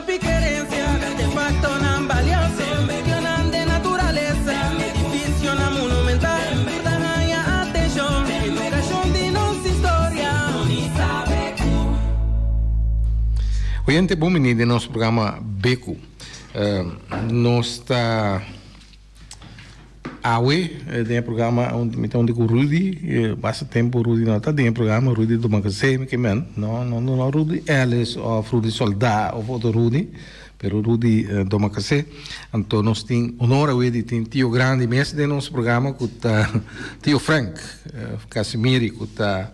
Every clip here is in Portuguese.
piquerencia, artefacto tan valioso, mencionan de naturaleza, edificio na monumental, dan atención, educación de nuestra historia. Oyente, bom menino de nosso programa Beco. Nós está tem programa onde o Rudy, passa tempo Rudy não está tem programa Rudy do Macacé, que men, não Rudy Ellis ou Rudy Soldado ou outro Rudy, pero Rudy do Macacé. Então nós tem honor a ver tem tio grande mesmo de nosso programa que tá tio Frank Casimiri que tá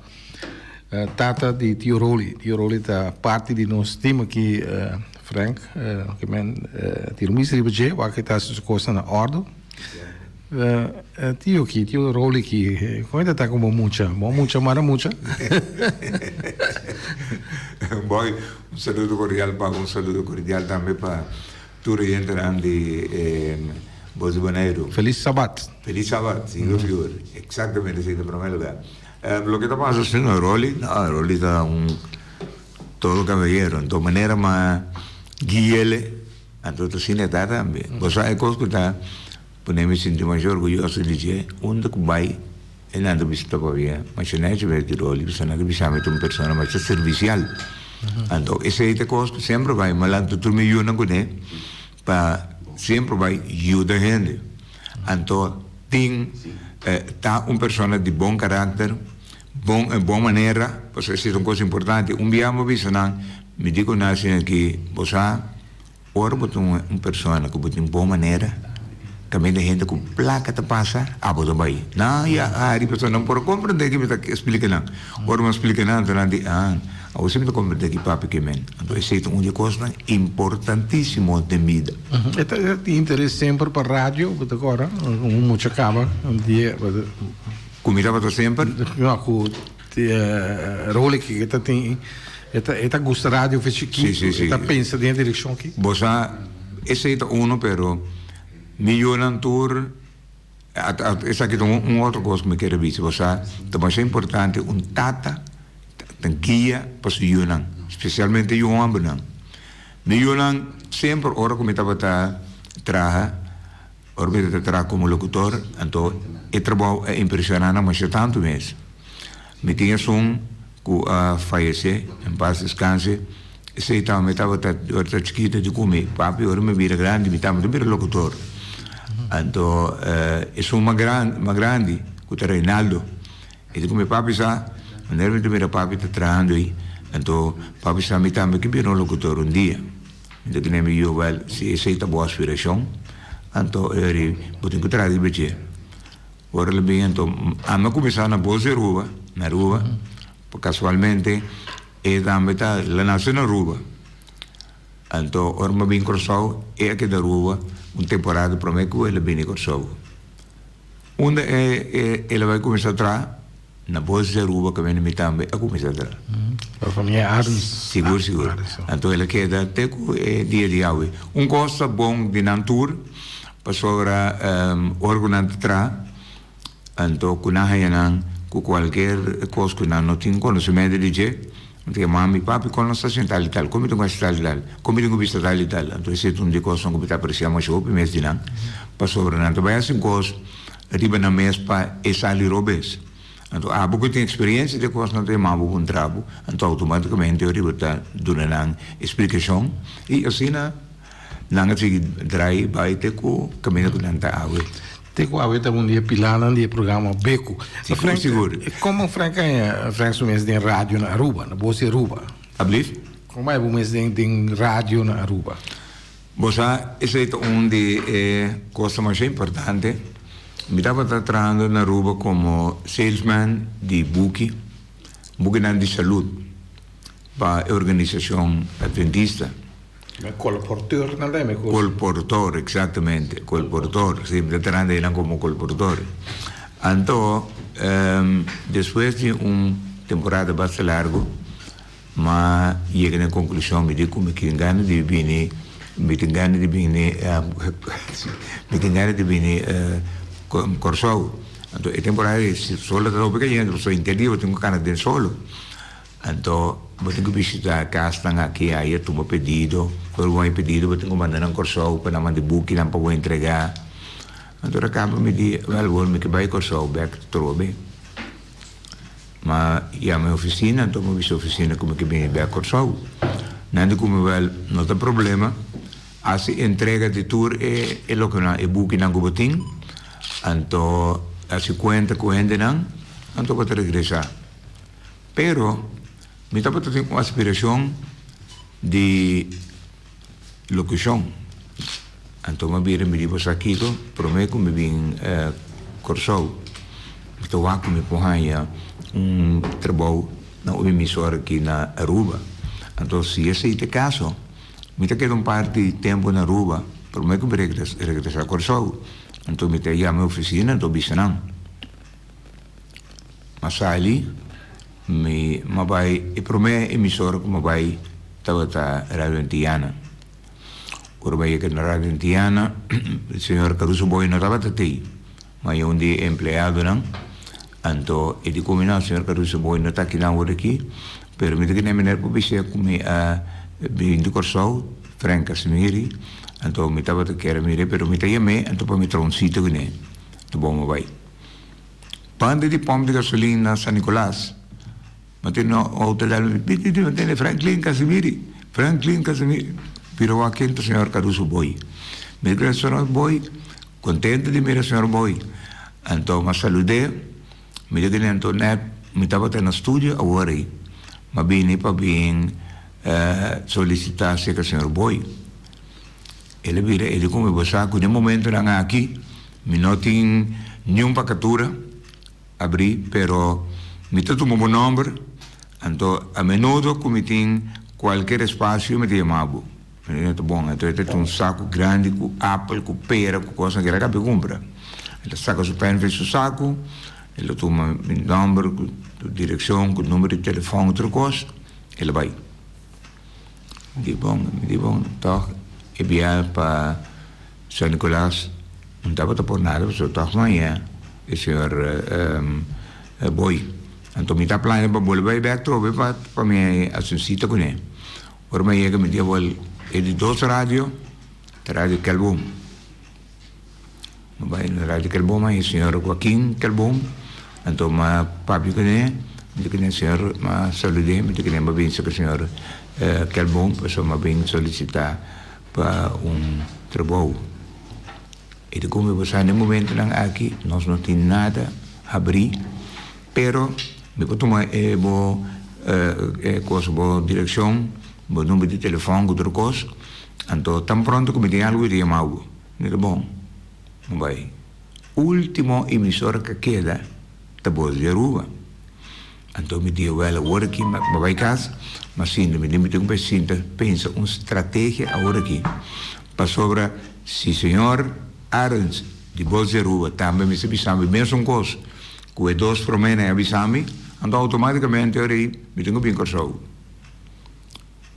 tata de tio Roli tá parte de nosso time aqui Frank que men tio Misribeje, waar que tá se costa na ordem. Tio Roli que ainda está como mucha, mara mucha. Boy, un saludo cordial também para tudo gente de Bozibaneiro. Feliz Sabat, senhor. Exatamente, sim, em primeiro lugar. Lo que está passando no Roli está todo caballero, de maneira mais guiele, então cine está também. Você é coisa que está me senti mais orgulhoso de dizer onde que vai e nada me está para ver mas não é de ver de rolo você não deve chamar uma pessoa mais servicial então esse é coisa que sempre vai mas tudo me ajuda com ele para sempre vai ajudar a gente então tem tá pessoa de bom caráter boa maneira porque isso é uma coisa importante dia me digo assim que você ora botar uma pessoa que botar boa maneira também a gente com placa te passa a botar bem não a pessoa não pode compreender que me está explicando ora me explicando durante você me está compreendendo que papi que men então esse é uma coisa importantíssima de vida é interesse sempre para rádio agora muito acaba dia comida para sempre não com role que tem Eta gusta rádio fez aqui eta pensa dentro da direção aqui você esse é pero miljonan tour essa aqui é outra coisa que me quero dizer você também é importante tata tem guia para o miljonan especialmente o homem miljonan sempre ora como estava trabalha ora me trabalha como locutor então o trabalho é impressionante mas é tanto mesmo me tinha que faleceu em paz descanse esse então me estava chiquita de comer papi ora me vira grande me estava de locutor então é uma grande que o Reinaldo e como papi sa maneira de ver papi está trabalhando aí então papi sa me também que virou locutor dia então que nem me eu well se aceita boa aspiração então ele botou que trazer de beche ora ele bem então anda começar na rua casualmente e também está lá nasceu na rua então ora me bem cruzado é aqui da rua temporada para mim que ele vem cruzado onde ele vai começar a trabalhar na rua que vem me também a começar a trabalhar a família Arnes seguro então ele queda até dia de hoje coisa bom de natura para sobre organante trabalhar então com com qualquer coisa que não tem conhecimento de dizer porque mami papi conhece tal e tal como tu gostas tal e tal como tu gostas tal e tal então isso é uma coisa que tu apreciamos o mês de não para sobre não vai assim coisa riba na mês para essa ali robes então há pouco tem experiência de coisa não tem mais um trabalho então automaticamente eu riba tá durante explicação e assim não se drai vai ter com caminho que não tá água Tengo a ver un día pilana de programa Beco. Seguro. Como Frank sumes de rádio na Aruba, na voz de Aruba. Alsjeblieft. Como é sumes de rádio na Aruba? Você esse é de coisa mais importante. Me estava trabalhando na Aruba como salesman de buque de saúde para a organização adventista. Colportor, não é? Colportor, exatamente. Colportor, sim, trabalhando aí como colportor. Então, depois de temporada bastante larga, mas cheguei na conclusão, me digo que me engano de vir Corsou. Então, a temporada solo da pequena, eu sou interior, tenho cara de solo. Então, eu tenho que visitar a casa aqui, aí eu tomo pedido, eu pedido, eu tenho que mandar um corso para mandar book para eu entregar. Então, acaba me diz, vou me que vai corso, back trobe. Mas a minha oficina, então eu vi a oficina como que vem back corso. Não como não tem problema. As entrega de tour é o que é book na Gubotin. Então, as conta com gente não, então eu vou regressar. Pero me estava tendo uma aspiração de locução. Então, eu me digo aqui, prometo que me vim corso. Então, eu me ponho trabalho na emissora aqui na Aruba. Então, se esse é o caso, me queda parte de tempo na Aruba, prometo que me regressar corso. Então, me tenho a minha oficina, então, bisanang. Mas ali, ma vai e per me emissora come vai tavata Radio Antiana. Ormai che na Radio Antiana il signor Caruso Boy non tavata te, ma io un di empleado non. Anto e di come no signor Caruso Boy non sta chi lavora qui, per mi che ne me pubblicità come a in corso Frank Casimiri, anto mi tavata che era mi per mi te me, anto poi mi trovo un sito che ne. Tu bomo vai. Pande di pompe di gasolina San Nicolás. Ma te no hotel tiene Franklin Casimiri, pero aquí el señor Caruso Boy. Me dice el señor Boy, contento de mirar el señor Boy. Entonces me saludé, me dice que Antonet me estaba en el estudio ahora, ma vine para bien solicitarse al señor Boy. Él mire, él como me saco, en el momento eran aquí, me no tiene ni un pacatura, abrí, pero me tomó un nombre. Então, a menudo, como tem qualquer espaço, me chamava. Então, bom, então eu tenho saco grande com apple, com pera, com coisa que era para comprar. Ele saca o pé, fez o saco, ele toma o número, a direção, o número de telefone, outra coisa, ele vai. Me diz bom, então, eu via para São Nicolás, não estava por nada, mas eu estava amanhã, o senhor Boy. Então, me está planejando para voltar back trobe para me assistir com ele. Agora, me chega, me diz, ele dois rádios, rádio Calbom. Vai na rádio Calbom, aí o senhor Joaquim Calbom. Então, me papi com ele, me diz que o senhor me saludei, me diz que ele me vem com o senhor Calbom, para me vem solicitar para trabalho. E como você no momento aqui, nós não temos nada a abrir, pero me vou tomar boa direção, bom número de telefone, outra coisa. Então, tão pronto que me tem algo de chamado. Não é bom? Não vai. Último emissora que queda, da Voz de Aruba. Então, me diz, agora aqui, mas vai casa, mas sim, me tem que pensa uma estratégia agora aqui. Para sobre, se o senhor Arens, de Voz de Aruba, também me sabe mesmo coisa, que dois promessas avisam-me, então automaticamente eu me tenho bem corso.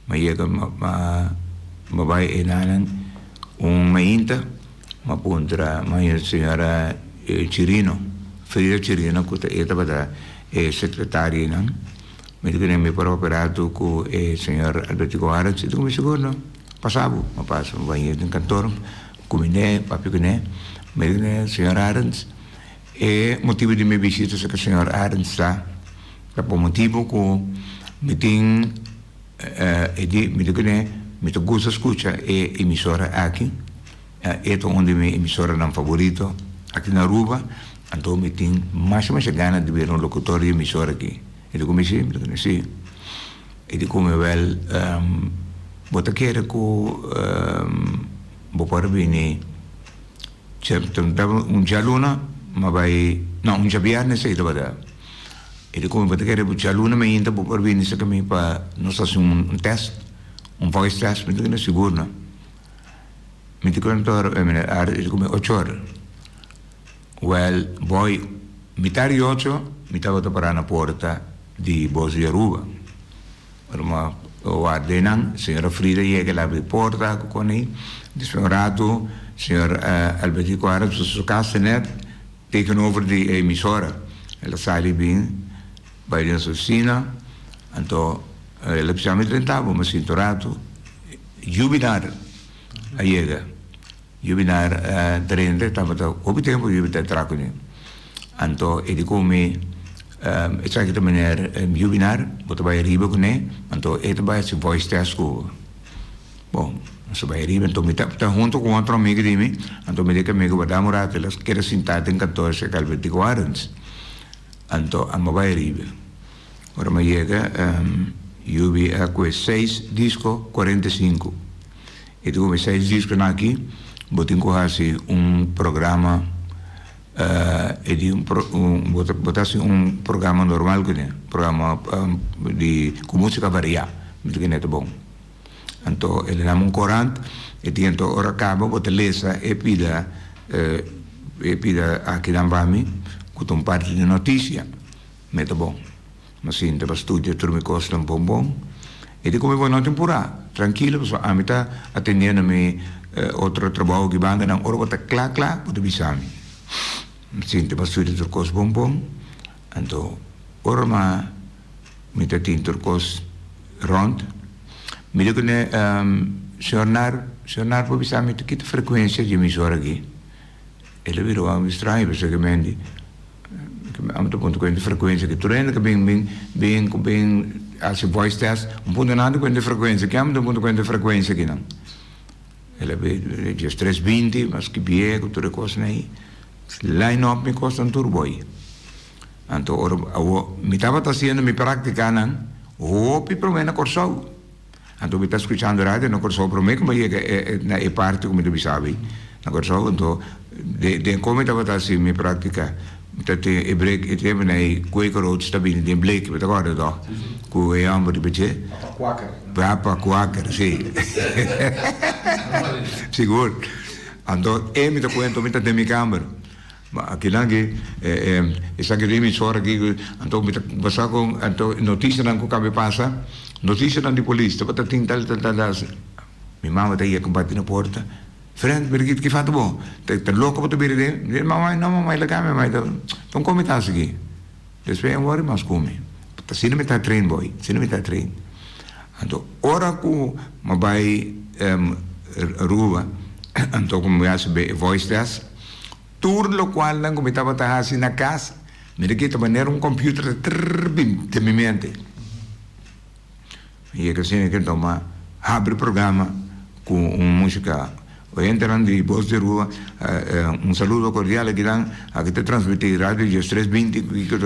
Mas chega, vai enanan mainta, ma puntra, a senhora Cirino, Frida Cirino, que estava secretária, não? Me diz que me para operado com o senhor Alberto Arens, então me seguro, passava, vai em cantor, cominé, papi cominé, me diz que o senhor Arens, e motivo de minha visita é que o senhor Arens está, por motivo que me tem, me diz que me gosta de escutar a emissora aqui, é onde minha emissora é favorito, aqui na Aruba, então me tem mais gana de ver locutor de emissora aqui. Ele comecei, me diz sim. Ele come bota queira que vou para vir, jaluna, ma vai, no, jabiar ne sei da. Ele come bota queira jaluna, me ainda vou para vir nesse caminho para nós fazer teste, voice test, me diz seguro, não? Me diz que ele come 8 horas. Well, boy, metade 8, mi estava preparando a porta di Voz de Aruba. Ma guarda, signora Frida chega lá a porta con lei, disperato, signor Alberto Quares, su sua casa net, tegenover die emissora. Ela sai bem, vai na oficina, Então, ele precisa me tentar, mas cinturado, jubilar, a chega. Jubilar, 30, estava o tempo jubilar tracone. Então, ele come, essa que maneira, jubilar, botar vai riba com ele, então, ele vai se voice test com. Bom, se vai riba, então, me tá junto com outro amigo de mim, então, me diz que amigo vai dar morada, elas querem sentar em 14, que 24 anos. Então, a vai riba. Ora, me chega, jubi com 6 disco 45. E tu come 6 discos aqui, botem quase programa, botasse programa normal, programa com música variada, muito que não é bom. Então, ele dá corante, e então, ora acaba, bota lesa, e pida aqui da Bami, com parte de notícia, muito bom. Mas sim, para estudar, tudo me custa bom. E de come buona temporada, tranquilo, a mim está atendendo a mim outro trabalho que banda, não, ora bota clá, bota bisami. Sim, para estudar tudo coisa bom. Então, ora me está tendo tudo coisa rond. Me digo que senhor para bisami, que a frequência de emissora aqui. Ele virou a estranho, basicamente. A muito ponto com a frequência que tu rende, que bem als voice test, ponto nada com a frequência, que há muito ponto com a frequência aqui não. Ele é de 320, mas que bem, que tudo coisa aí. Line up me costa turbo aí. Então, me estava fazendo me prática não, hopi para mim na corso. Então, me está escutando rádio na corso para mim, como é parte como tu sabe. Na corso, então, de como estava fazendo me prática. Dat ik breek het hebben nee kwekerrood stabiel die bleek met elkaar toch hoe je aan moet beetje papa quaker sim seguro ando me te cuento me te mi câmera mas aqui lá que essa que me sora aqui ando me passar com ando notícia não que passa notícia não de polícia para tal minha mãe está aí combatendo na porta. Friend, bergit que fato bom. Te louco para tu bergit. Mamãe, não, mamãe, lá cá, mamãe. Então como está aqui? Depois eu vou mais comer. Se não me está trein boy, se não me está trein. Então, ora que me vai rua, então como eu sabe voice test, turno qual não como estava assim na casa, me daqui estava nera computer de minha mente. E é que assim que toma abre programa com música. Entran de voz de rua, saludo cordial aqui dan, aqui te transmitir rádio de 320,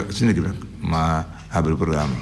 assim que mas abre o programa.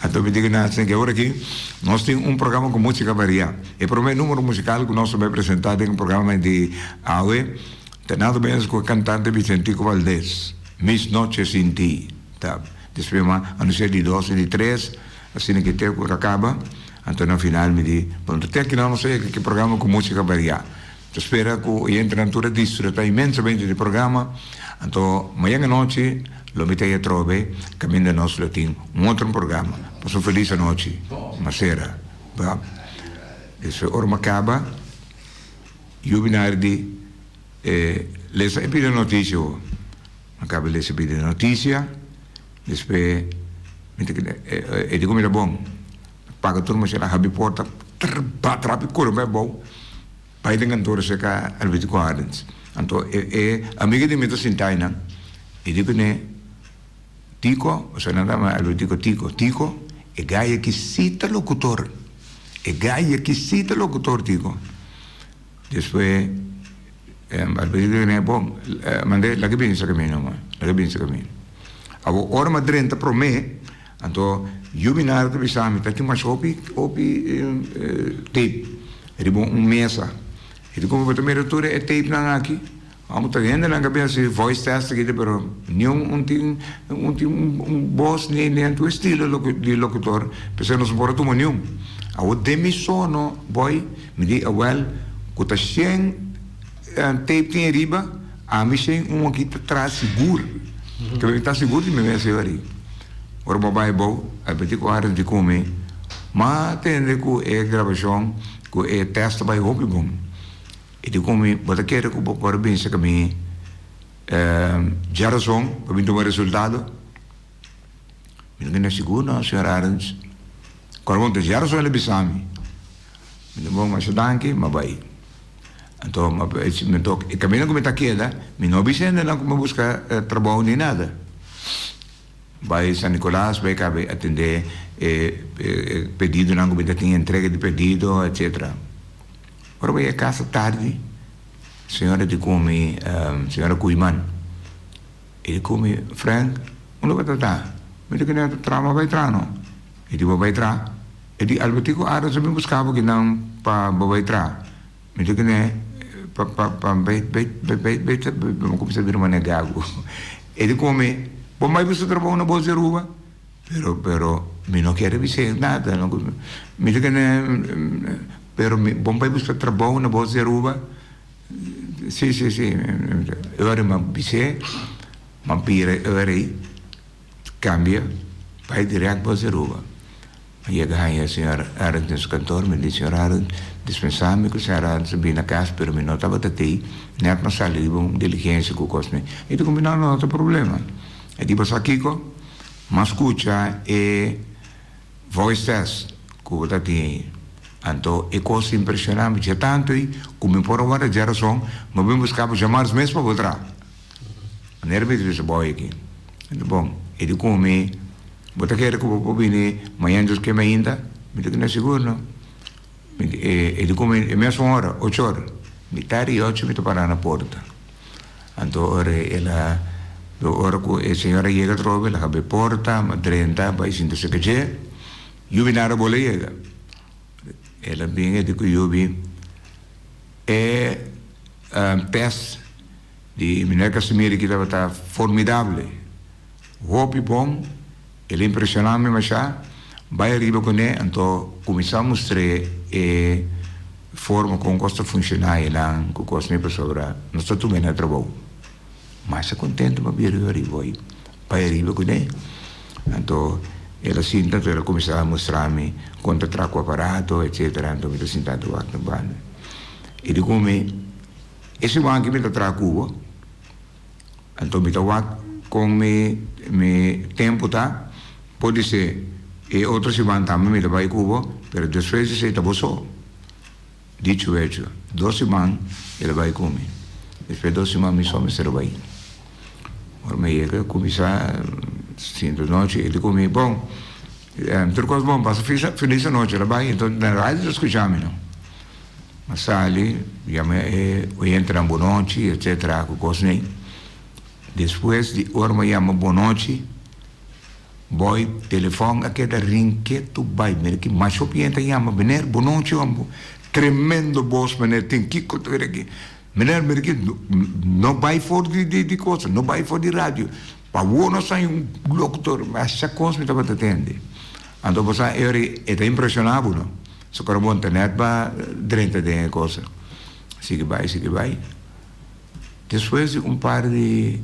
Então me digo assim que agora aqui nós temos programa com música variada. E para o meu número musical que nós vamos apresentar tem programa de AUE, tem nada menos com o cantante Vicentico Valdés, Mis Noches Sin Ti. Tá? Depois anunciar de 12 e de 3, assim que tem que acaba. Então, no final, me diz, até que não sei que programa com música variada. Então, espero que entre na tua desfrutar imensamente do programa. Então, amanhã à noite, lo metei a trove, caminho de nosso latim, outro programa. Passo feliz a noite, uma sera. Isso, ora, acaba, e o binardi, lesa e pide notícia. Acaba de lesa e pide notícia, depois, e digo, me bom. Paga turma se la habi porta trapi cor bem bom pai dengan tor se ka albiti quadrants anto amiga de mito sintaina e digo ne tico o se nada ma albiti tico e gaia que cita locutor tico depois albiti ne bom mande la che pensa che meno avo ora madrenta pro me anto jubinar de bisami tá tinha mais opi tape ele bom mesa ele como para primeira altura é tape na aqui vamos tá vendo na cabeça voice test aqui pero nenhum boss nem tu estilo de locutor pensando não se pode tomar nenhum a o demisono boy me di well que tá sem tape tem riba a mim sem aqui atrás seguro que ele tá seguro de me ver ali. Ora babai bom, a petit horas de comer, mas tem que gravação, que teste vai hobby bom. E de comer, bota querer que o para bem se caminhe, Jarazon, para mim tomar resultado. Eu não seguro, não, senhor Arends. Quando eu Jarazon, ele bisami. Eu não vou danke, mas vai. Então, o caminho que eu estou aqui, eu não bisendo, não como buscar trabalho nem nada. Vai San Nicolás, vai cabe atender pedido, não como tem entrega de pedido, etc. Agora vai a casa tarde, senhora de come, senhora Cuiman, ele come Frank, onde vai tratar? Me diz que não trama vai entrar, não? Ele vai entrar. Ele albatico a se me buscava que não para vai entrar. Me diz que não para começar a vir uma negago. Ele come, bom mais você trabalha na bolsa de rua, pero me não quero dizer nada, não. Me diz que não, pero bom mais você trabalha na bolsa de rua. Sim. Agora uma dizer, uma pira agora cambia, vai direto para bolsa de rua. Chega aí a senhora Arends nesse cantor, me disse, senhora Arends, dispensar-me que a senhora Arends subir na casa, pero me não estava até nem na sala de diligência com o cosme. Então, combinado, não tem problema. E tipo, Kiko, mas escuta e voice test, que eu tenho. Então, é coisa impressionante, já tanto, como por uma geração, mas vamos buscar chamar os meses para voltar. Não era bem esse boy aqui. Então, bom, ele come. Bota quer que eu vim amanhã dos que ainda, me diz que não é seguro, não. Ele come a mesma hora, 8 horas. Metade e 8 me estou parando na porta. Então, ela, a hora que a senhora chega, trova, ela abre a porta, mas 30, vai sentir-se que é, e eu vim na bola chega. Ela vem e diz que eu vim, é peste de Minério Casimiro que estava formidável. Roupa bom, ele impressionava-me, mas já vai arriba com ele, então começamos a mostrar a forma como gosta de funcionar e lá, com gosta de pessoa, não estou tudo bem no trabalho. Mas é contente, mas vai arriba com ele. Então, ela sinta, ela começava a mostrar-me quanto trago o aparato, etc. Então, eu estou sentado lá no banho. Ele come, esse banco que eu trago, então, eu estou lá com meu tempo, tá? Pode ser, e outros se vão também, me vai cubo, mas depois se está só. Dicho hecho, 2 semanas, ele vai comer. Depois 2 semanas, me só me serve. Agora, me chega, começar, 5 da noite, ele come, bom, tudo coisa bom, passa feliz a noite, ele vai, então, na rádio, escutamos, não. Mas sai, eu entro na boa noite, etc., com coisa nem. Depois de hora, me chama boa noite, boy, telefone, aquele rinqueto, vai, que mais o cliente chama, menino, boa noite, tremendo boss, menino, tem que contar aqui. Menino, não vai fora de coisa, não vai fora de rádio. Para o não sai locutor, mas essa coisa me estava atendendo. Então, você é impressionável, não? Só que a internet vai dentro de coisa. Sigue vai. Depois de par de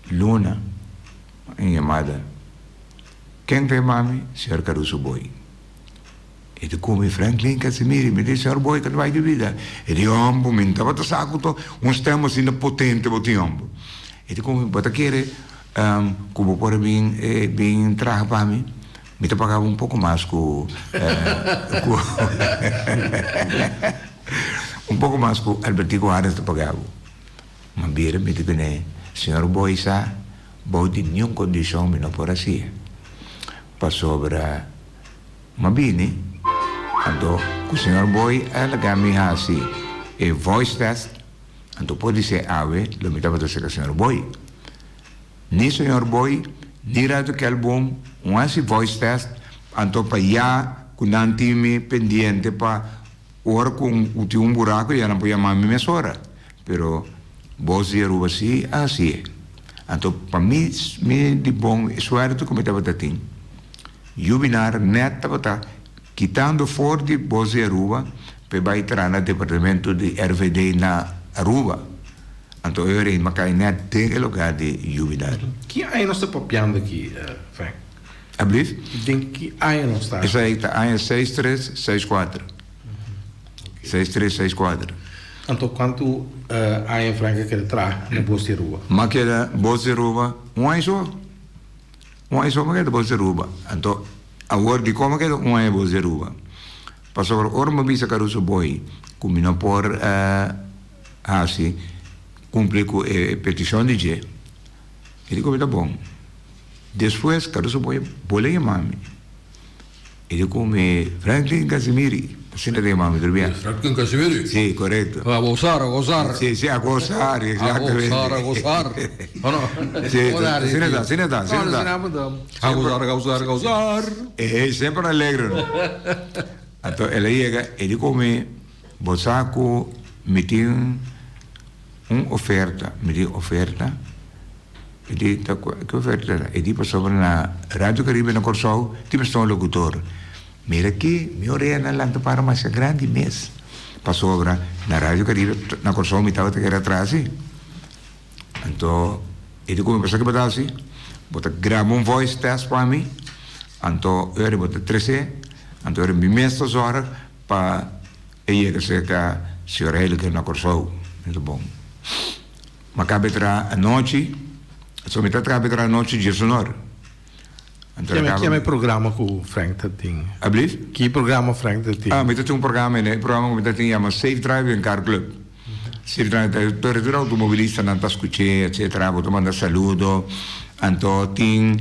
luna, em chamada, quem tem mami? Senhor Caruso Boy. Ele come Franklin Casimiri, me diz, senhor Boy, que não vai de vida. Ele ombo, me estava a saco, uns temas ainda potente, bote ombo. Ele come, bota querer, como por bem traga para mim, me te pagava um pouco mais com um pouco mais com Albertico Aras te pagava. Mas vira, me diz, senhor Boy, boy de nenhuma condição, me não por assim. Passou para Mabini, então, o senhor Boy, ela me assim, e voice test, então pode ser ave, lo me estava dizendo o senhor Boy. Ni senhor Boy, ni rato que album, assim voice test, então para já, com um time pendente para hora com um buraco, já não pode chamar a minha hora. Pero, voz de rua assim. Então, para mim, de bom, isso era tudo como estava tendo. Jubinar net estava quitando fora de voz de rua, para entrar no departamento de RVD na rua. Então, eu era macai net tem lugar de jubilar. Que aí nós estamos papiando aqui, Frank? Ablief? Tem que aí nós estamos. Isso aí está, aí é 6364. 6364. Então, quanto há em Franca que ele traz na Bolsa de Rua? Mas que era Bolsa de Rua, um ano só, mas que era Bolsa de Rua. Então, agora de como que era um ano Bolsa de Rua. Passou agora, ora, mas bisa Caruso Boy, como não por assim, cumprir com a petição de G. Ele disse, tá bom. Depois, Caruso Boy, bolei a mami. Ele come Franklin Casimiri. Assim não tem mami, tudo bem? Franklin Casimiri? Sim, correto. A gozar, a gozar. Sim, sim, a gozar, exatamente. A gozar. Sim, assim não dá, assim não dá, assim não dá. A gozar, a gozar. É sempre alegre. Então, ele chega, ele come, Bosaco, me tem uma oferta, ele que oferta? Ele passou na Rádio Caribe na Corsol, tinha um locutor. Mira aqui, minha orelha não está para mais grande mês. Passou agora na Rádio Caribe, na Corsol, me estava que era atrás. Então, ele come passar que botar assim, bota grava voice test para mim, então eu bota 13, então eu me mesto horas para ele que seja senhora ele que na Corsol, muito bom. Mas cabe tra a noite, só me cabe tra a noite de sonor. Que é o programa que o Frank tem? Alsjeblieft? Que programa o Frank tem? Met het programma que tem chama Safe Driving Car Club. Safe Driving, torre automobilista não está escutando, etc. Vou tomando saludo. Então tem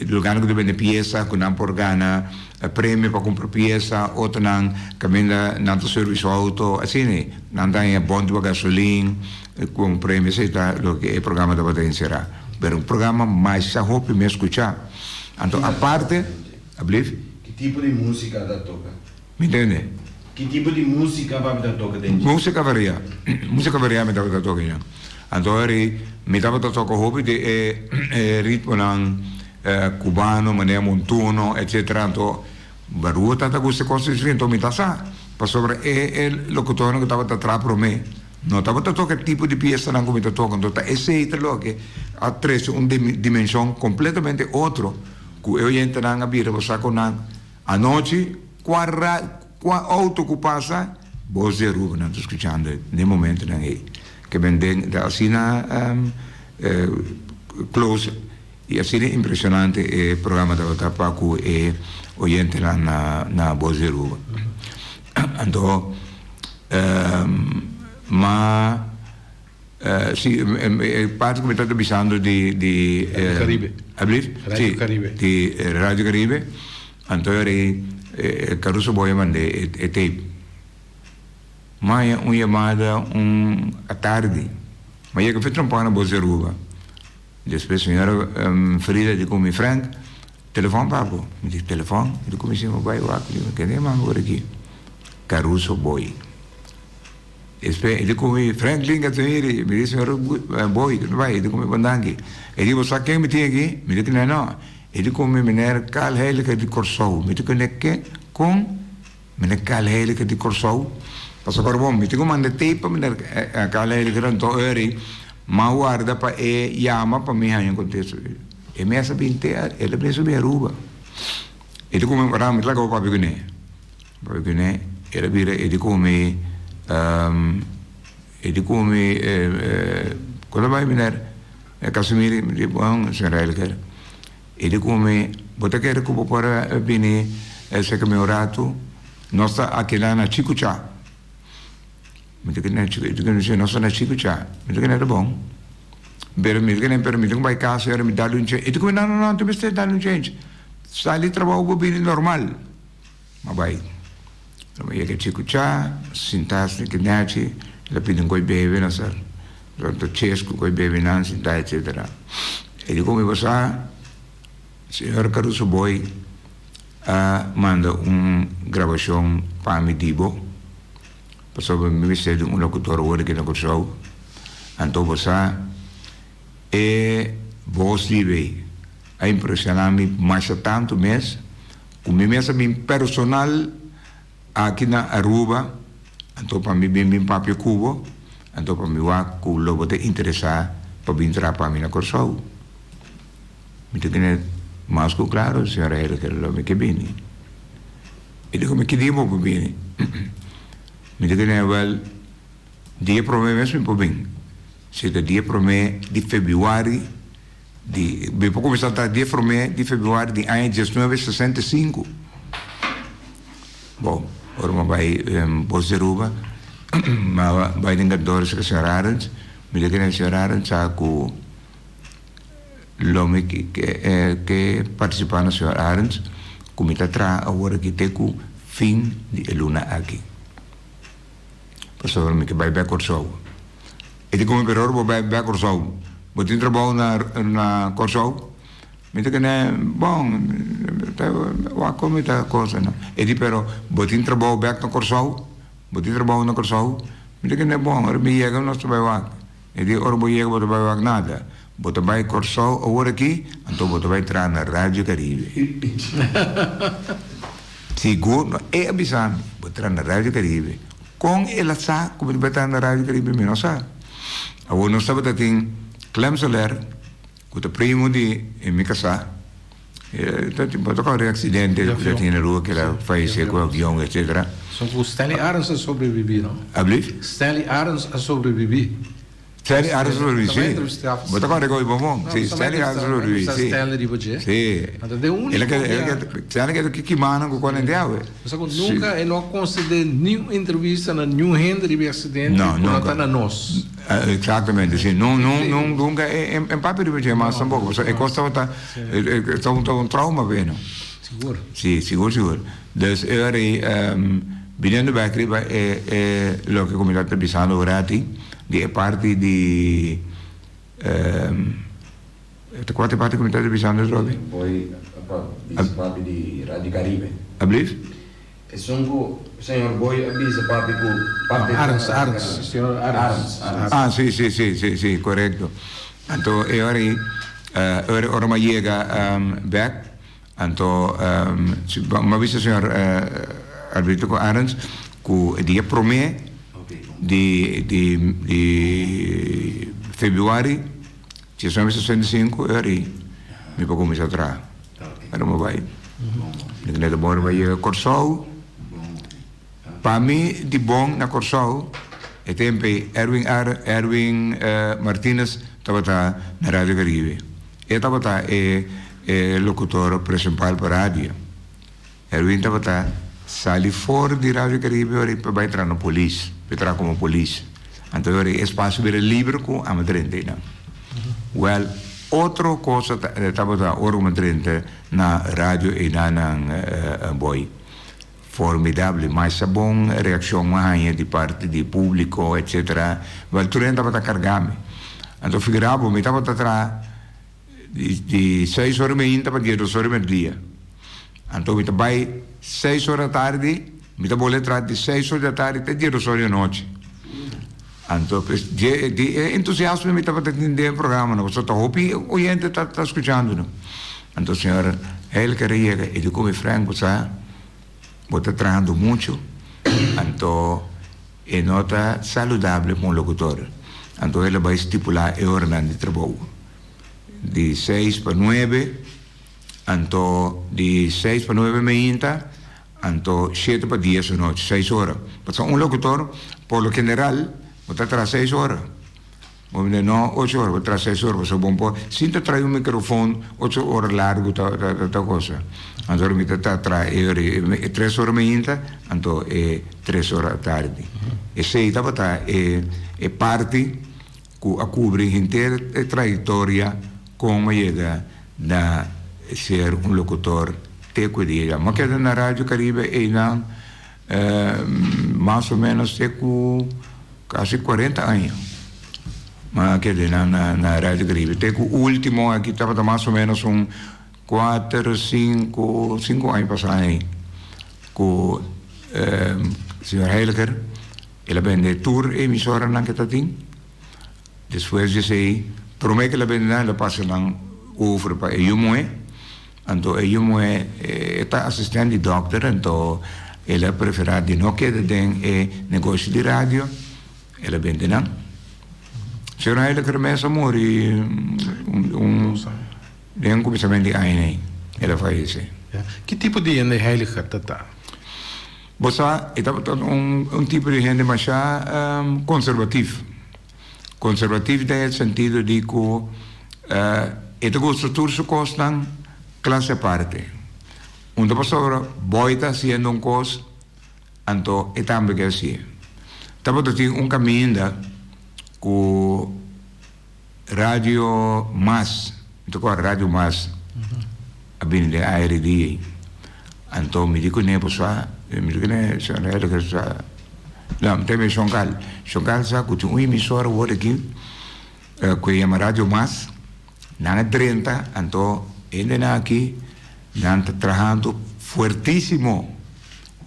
lugar que depende de peça, que não por gana, prêmio para comprar peça, outro não, caminha não tem serviço auto, assim, não tem bonde para gasolina, com prêmio, etc. O que é o programa da potência. Pero um programa mais saúde me escuchar. Então, a parte, Que tipo de música da toca? me entende? Que tipo de música vai da toca dentro? Música varia me dava da toca. Então, me dava da toca hobby de ritmo cubano, maneira montuno, etc. Então, barulho tanta coisa consistente, então me tassa. Passou sobre o locutor que estava atrás para mim. No, estava a tocar tipo de peça não como está tocando, então esse é o que atravessa uma dimensão completamente outra. Que eu entro na bira, você com a noite, qual auto que passa, você ruba, não estou escutando, no momento não é, que vem assim close e assim é impressionante o programa da Tapacu e o gente na você ruba. Então mas sì, parte come state pensando di Caribe. Radio Caribe. Di Radio Caribe, Antori Caruso Boy mande e tape. Ma è una chiamata a tardi, ma io che faccio un po' una bossa ruba. Depois signora Frida di come Frank, telefono papo, mi dice telefono, di come siamo vai qua, che ne manco aqui. Caruso Boy. Ele come Franklin Casimiri, mi dice Boy, vai, ele come Bandangi. E dico, sa che mi tiene aqui? Mi dice no. Ele come meneer Karl Heilige di Corsou. Mi dice che con meneer Karl Heilige di Corsou. Passo per buon, mi dico manda tape meneer Karl Heilige tanto eri, ma guarda pa e chiama pa mi hanno contesto. E mi ha sapente, e le preso via ruba. E dico come guarda, mi la go pa bigune. Pa bigune, era bire e dico come cosa vai meneer Casimiri mi dice buon signora Heilige. E di come potete recuperare bene se che mi orato nostra a che lana cicuccia mi dice che nostra na cicuccia mi dice che era buon per mi dice che per mi dice vai casa e mi dà un change e dico no tu mi stai dando un change stai lì trovo bene normal ma vai ma io che cicuccia sintassi che naci la pidin coi beve na sar tanto cesco coi beve nan sinta eccetera e di come va Senhor Caruso Boy manda uma gravação para mim, Dibo. Passou para mim, ser locutor hoje que não gostou. Então, você voz livre. É impressionante, mas tanto mês, como mesmo personal aqui na Aruba, então para mim, bem papo cubo, então para mim, o lobo te interessar para entrar para mim na Corsol. Me tem mas claro, signora Heilige, lo che bene. E dico, ma che dico bene? Mi dico, well, dia 1 mesmo por bem. Se dia 1 de fevereiro de começar a dia 1 de fevereiro de ano de 1965. Bom, ora vai Bozeruba, mas vai ninguém dois que senhor Arends, me diga que senhor Arends já com l'home que participa no senhor Arends, como está atrás agora que tem com fim de luna aqui. Pastor, me que vai back or so. E como per vai back or so. Botin trabalho na Corsol. Me diga que bom, wa como tá coisa, não. E pero botin trabalho back na Corsol. Botin trabalho na Corsol. Me diga que bom, ora me chega nós vai wa. E di ora bo chega botar vai nada. Botar vai Corsol agora aqui, então botar vai entrar na Rádio Caribe. Seguro, é avisando, botar na Rádio Caribe. Com ela sa, como ele botar na Rádio Caribe, me não sa. Agora nós estamos tem Clem Soler, que é o primo de minha casa. Então, um acidente que tinha na rua, que ela faleceu com o avião, etc. Só que o Stanley Arons a sobreviver, não? Abliv? Stanley Arons a sobreviver. Stanley Arons a sobreviver, Também sim. entrevistava. Mas agora é bom. Sim, Stanley Arons a sobreviver, sim. Stanley de você? Sim. Então, de único. Stanley que manda com quando endiava. Só que nunca eu não considerei nenhuma entrevista na nenhum renda de acidente. Não, não nunca. está na nós. Exatamente, sim. Nunca é papo de você, mas um pouco. É costa um trauma, bem. Seguro. Sim, seguro. Dus binnen de Bakri é lo que a comunidade está pensando gratis, de parte de quanto parte da comunidade está pensando, Robi? Poi, papi di Radio Caribe. Abliv? E sono senhor Boy avvisa papi Arons, senhor Arons. Ah, sim, correto. Então, ora me chega back, então, ma visto senhor arbitro com Arons, que dia promete de fevereiro de 1965, me pode começar a trabalhar. Era uma vai. Nesse bom vai chegar Corsol. Para mim, de bom na Corsol, é tempo Erwin Martinez estava na Rádio Caribe. Ele estava locutor principal para a rádio. Erwin estava sali fora de Rádio Caribe para entrar na polícia, para entrar como polícia. Então, o espaço era livre com a madrinha. Well, outra coisa estava organizada na rádio e na boi. Formidável, mas a boa reação de parte do público, etc. Mas tudo estava carregado. Então, figurava, me estava atrás de 6 horas e meia para 2 horas e meia. Então, me estava 6 horas da tarde, me estava atrás de 6 horas da tarde até 2 horas da noite. Então, de entusiasmo, me estava entendendo o programa, não? Só está ouvindo, o gente está escutando. Então, senhora, ele queria, ele come frango, sabe? Está trabalhando muito, então é nota saudável para o locutor. Então ele vai estipular a hora de trabalho. De 6 para 9, então de 6 para 9 e meia, então 7 para 10 da noite, 6 horas. Porque locutor, por lo general, está atrás 6 horas. Não, 8 horas, atrás 6 horas, é bom. Se você traz microfone, 8 horas largo, tal coisa. Então, me está atrás, 3 horas e meia, então é 3 horas da tarde. E sei, é parte que a cobre inteira a trajetória como chega a ser locutor te cuidar. Mas que na Rádio Caribe é mais ou menos quase 40 anos. Mas que na Rádio Caribe. O último aqui estava mais ou menos 4, 5 anos passados aí. Com o senhor Heiliger, ele vende tour emissora na que está tem. Depois de sei, promete que ele vende lá, ele passa lá over para a Yumoe. Então, a Yumoe está assistente de doctor, então ele prefere de não que tem negócio de rádio, ele vende lá. Senhor Heiliger começa a morrer de começamento de ano aí, ele faz isso. Que tipo de Heiliger está? Bosa é tipo de gente mais conservativo. Conservativo no sentido de que é de construir su costan classe parte. Uma pessoa boita sendo coisa, então é também que assim. Estava tem caminho com rádio mais, então a rádio mais, a bem de ARD. Então me digo nem pessoa, me digo nem se não é que já, não tem mais Xongal sabe que um emissor o aqui, que é rádio mais, na 30, então ele na aqui, na trabalhando fortíssimo.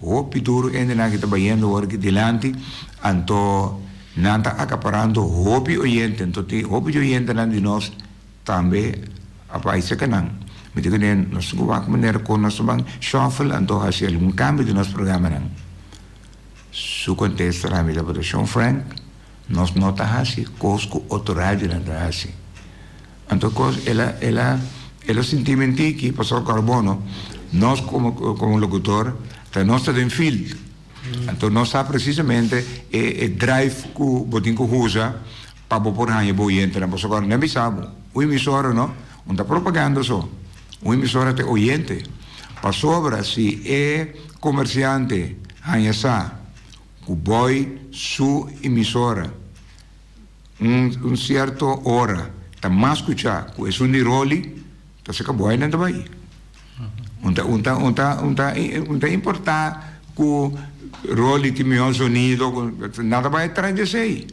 O pituro ainda na que trabalhando aqui delante, então nanta acaparando hobby oyente, então hobby oyente na de nós também a país que não. Me digo nem nós vamos maneira com nós vamos shuffle, então há algum cambio de nosso programa não. Su contexto lá me dá para Sean Frank, nós não tá assim, cosco outro rádio não tá assim. Então ela sentimento que passou carbono, nós como locutor, nós estamos em field. Então nós sabemos precisamente o drive que o botinho usa para pôr a boa entra. Mas agora não sabemos. O emissor não está propaganda só. O emissor é oyente. Para sobra se é comerciante, a sa, que boy su emissora, certo hora, está mais escuchar, que é um roli, então se acabou aí não vai. Não importa que o roli que meu sonido, nada vai atrás de si.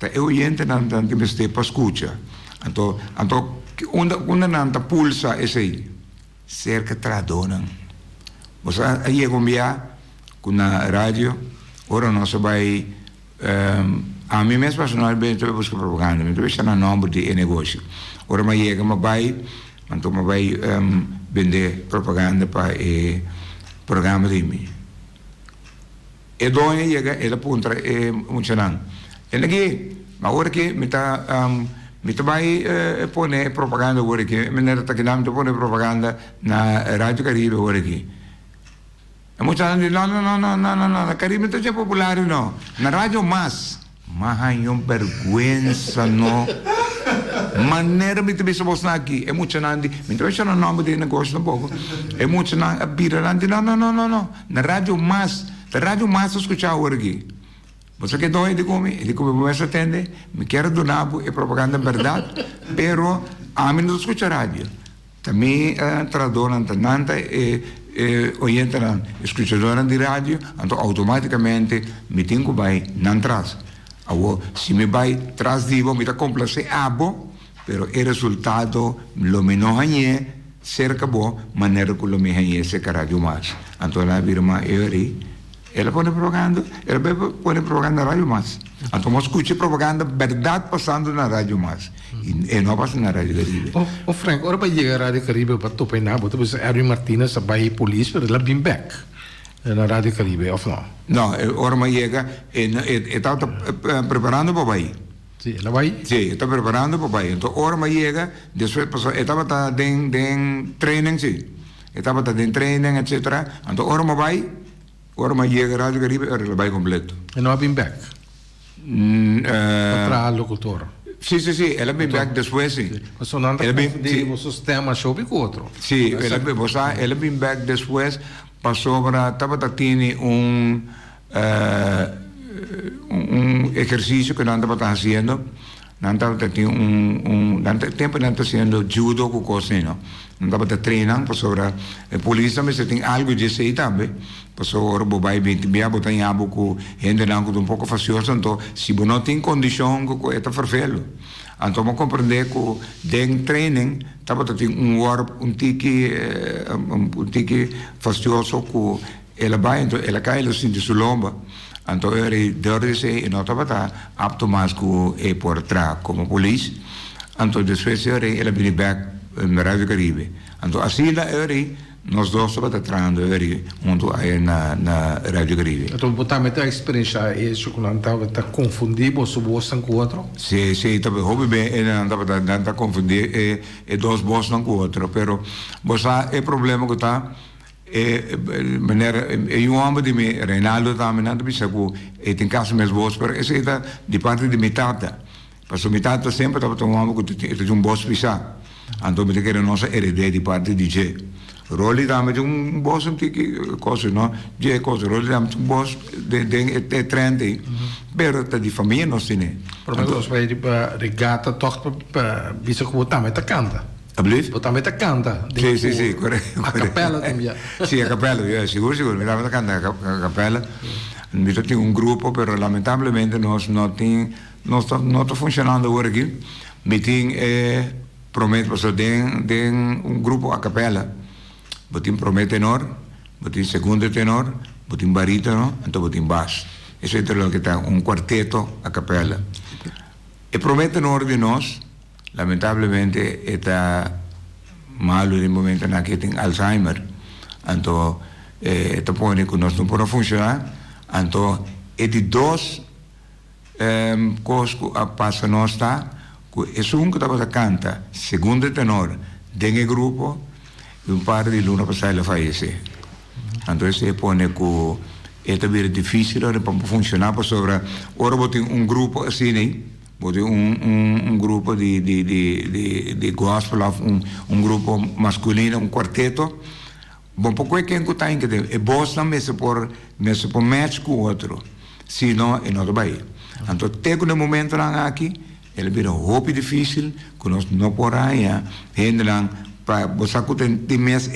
É oyente não que me esteja para escutar. Então, onde não pulsa esse aí, cerca tradona. Você aí é como com na rádio, ora nós vai a mim mesmo personalmente eu busco propaganda, eu vejo na nome de negócio. Ora mas chega, mas vai, então mas vai vender propaganda para o programa de mim. E dona chega, ela aponta muito não. Ele aqui, mas agora que me vai pôr propaganda agora aqui, me não está que não me põe propaganda na Rádio Caribe agora aqui. E muitos dizem, não, na Caribe não é popular, não. Na Rádio Mas hay vergüenza, não. Maneira me também sabos na aqui. É muito não, me também chama o nome de negócio um pouco. É muito não, a bira lá, não. Na Rádio Mas escuchar agora aqui. Você que dói de comer, ele começa a atender, me quer do nabo, é propaganda verdade, pero a mim não escuta rádio. Também tradora, nanta, oyente, escutadora de rádio, então automaticamente me tenho que vai não traz. Se me vai traz divo, me está complacer abo, pero o resultado lo menos é cerca boa, maneira que lo menos é se rádio mais. Então lá vira uma ela põe propaganda na Rádio Mais. Então, nós escutamos propaganda verdade passando na Rádio Mais. E não passa na Rádio Caribe. Frank, agora para chegar à Rádio Caribe, para tu pegar, você Erwin Martínez, vai polícia, mas ela vem back na Rádio Caribe, ou não? Não, agora para chegar, estava preparando para ir. Sim, ela vai? Sim, está preparando para ir. Então, agora para chegar, depois, estava em training, sim. Estava em training, etc. Então, agora para vai. Agora mas chega a Rádio Caribe, ela vai completo. E não vem back? Para locutor? Sim, ela vem back depois, sim. Mas não está confundindo o sistema show com o outro? Sim, ela vem back depois, passou para, estava tendo exercício que não estava fazendo, não estava tendo tempo não estava fazendo judo com coisa, não estava treinando, passou para a polícia, mas tem algo de isso aí também. Passou a bobai bem botar em abo com gente não com um pouco facioso, então se você não tem condição que é perfeito. Então vamos compreender que dentro training estava tendo work tique facioso que ela vai, então ela cai no cinto de lomba. Então ela deve ser e não estava apto mais que por trás como polícia. Então depois ela vem back na Rádio Caribe. Então assim nós dois estamos tratando muito aí na Rádio Caribe. Então, botar a experiência isso que não está confundido sobre o com o outro? Sim, também houve bem, não está confundido dois bolsos com o outro, pero você é problema que está meneer un homem de me Reinaldo também não bisa ku tem caso mes bos per esse é de parte de mitata passo mitata sempre tava um homem que tem bos pisa então me que nossa herede de parte de G Roli também tem bos que coisa não G coisa Roli também tem bos de trend pero tá de família não sine por exemplo vai de regata toch bisa ku também tá canta Alsjeblieft? Wat dan met de kanta. Sì, corretto. A cappella também. Sì, a cappella, sicuro, mi dava canta a cappella. Mi tinha un gruppo, però lamentavelmente non sta funzionando ora aqui. Mi tinha prometo, so den un gruppo a cappella. Botin promete tenor, botin segundo tenor, botin baritono, e botin basso. Eso es lo que está un cuarteto a cappella. E promete tenor di nos. Lamentavelmente está malo nel momento in cui tem Alzheimer, então está pone que nós não podemos funcionar, então é de dois coisas que passa nós está, que é um que estava canta, segundo tenor, dentro do grupo, e par de luna passada ele falece, então esse pone que é também difícil para funcionar, para sobre, ora tem grupo assim, né? Um grupo de gospel, um grupo masculino, um quarteto. Bom, por que quem está em que é bosta mesmo por match com o outro, se não é não vai. Então, até no momento lá aqui, ele vira roupa difícil, que nós não podemos ainda para você ter mais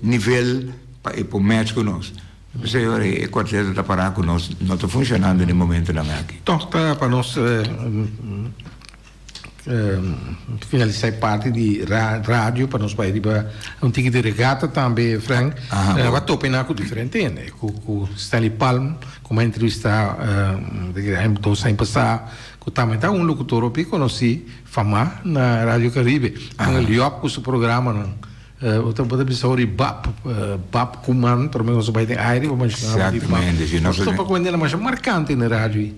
nível para por match com nós. Senhor, o quarteto está parado com nós, não está funcionando no momento lá aqui. Toch para nós finalizar parte de rádio, para nós vai para tipo de regata também, Frank. Vai topenar com diferente, né? Com Stanley Palm, como entrevista do sem passar, que também está locutor que conheci, fama na Rádio Caribe, com ele com o seu programa, não. Outra coisa é Bap Kuman, para mim, você vai ter aire, vamos chamar de Bap. Exatamente. Mas só para quando ela mais marcante na rádio.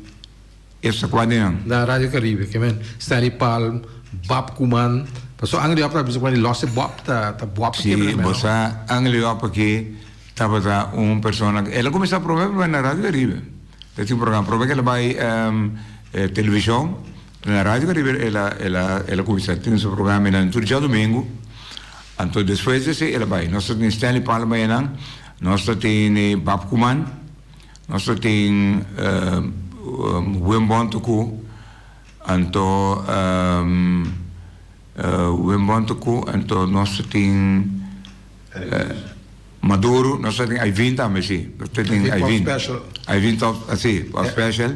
Essa quando não? Na Rádio Caribe, que é Stanley Palm, Bap Kuman. Passou Anglia para você quando ele lost Bap, tá Bap. Sim, você Anglia porque estava pessoa, ela começou a provar na Rádio Caribe. Tem programa, prova que ela vai televisão na Rádio Caribe, ela começou a ter esse programa no dia domingo. Então, depois disso, ela vai. Nós temos Stanley Palma, nós temos Bap Kuman, nós temos Wembontuku, então, nós temos Maduro, nós temos Aivin também, sim. Nós temos Aivin assim, special,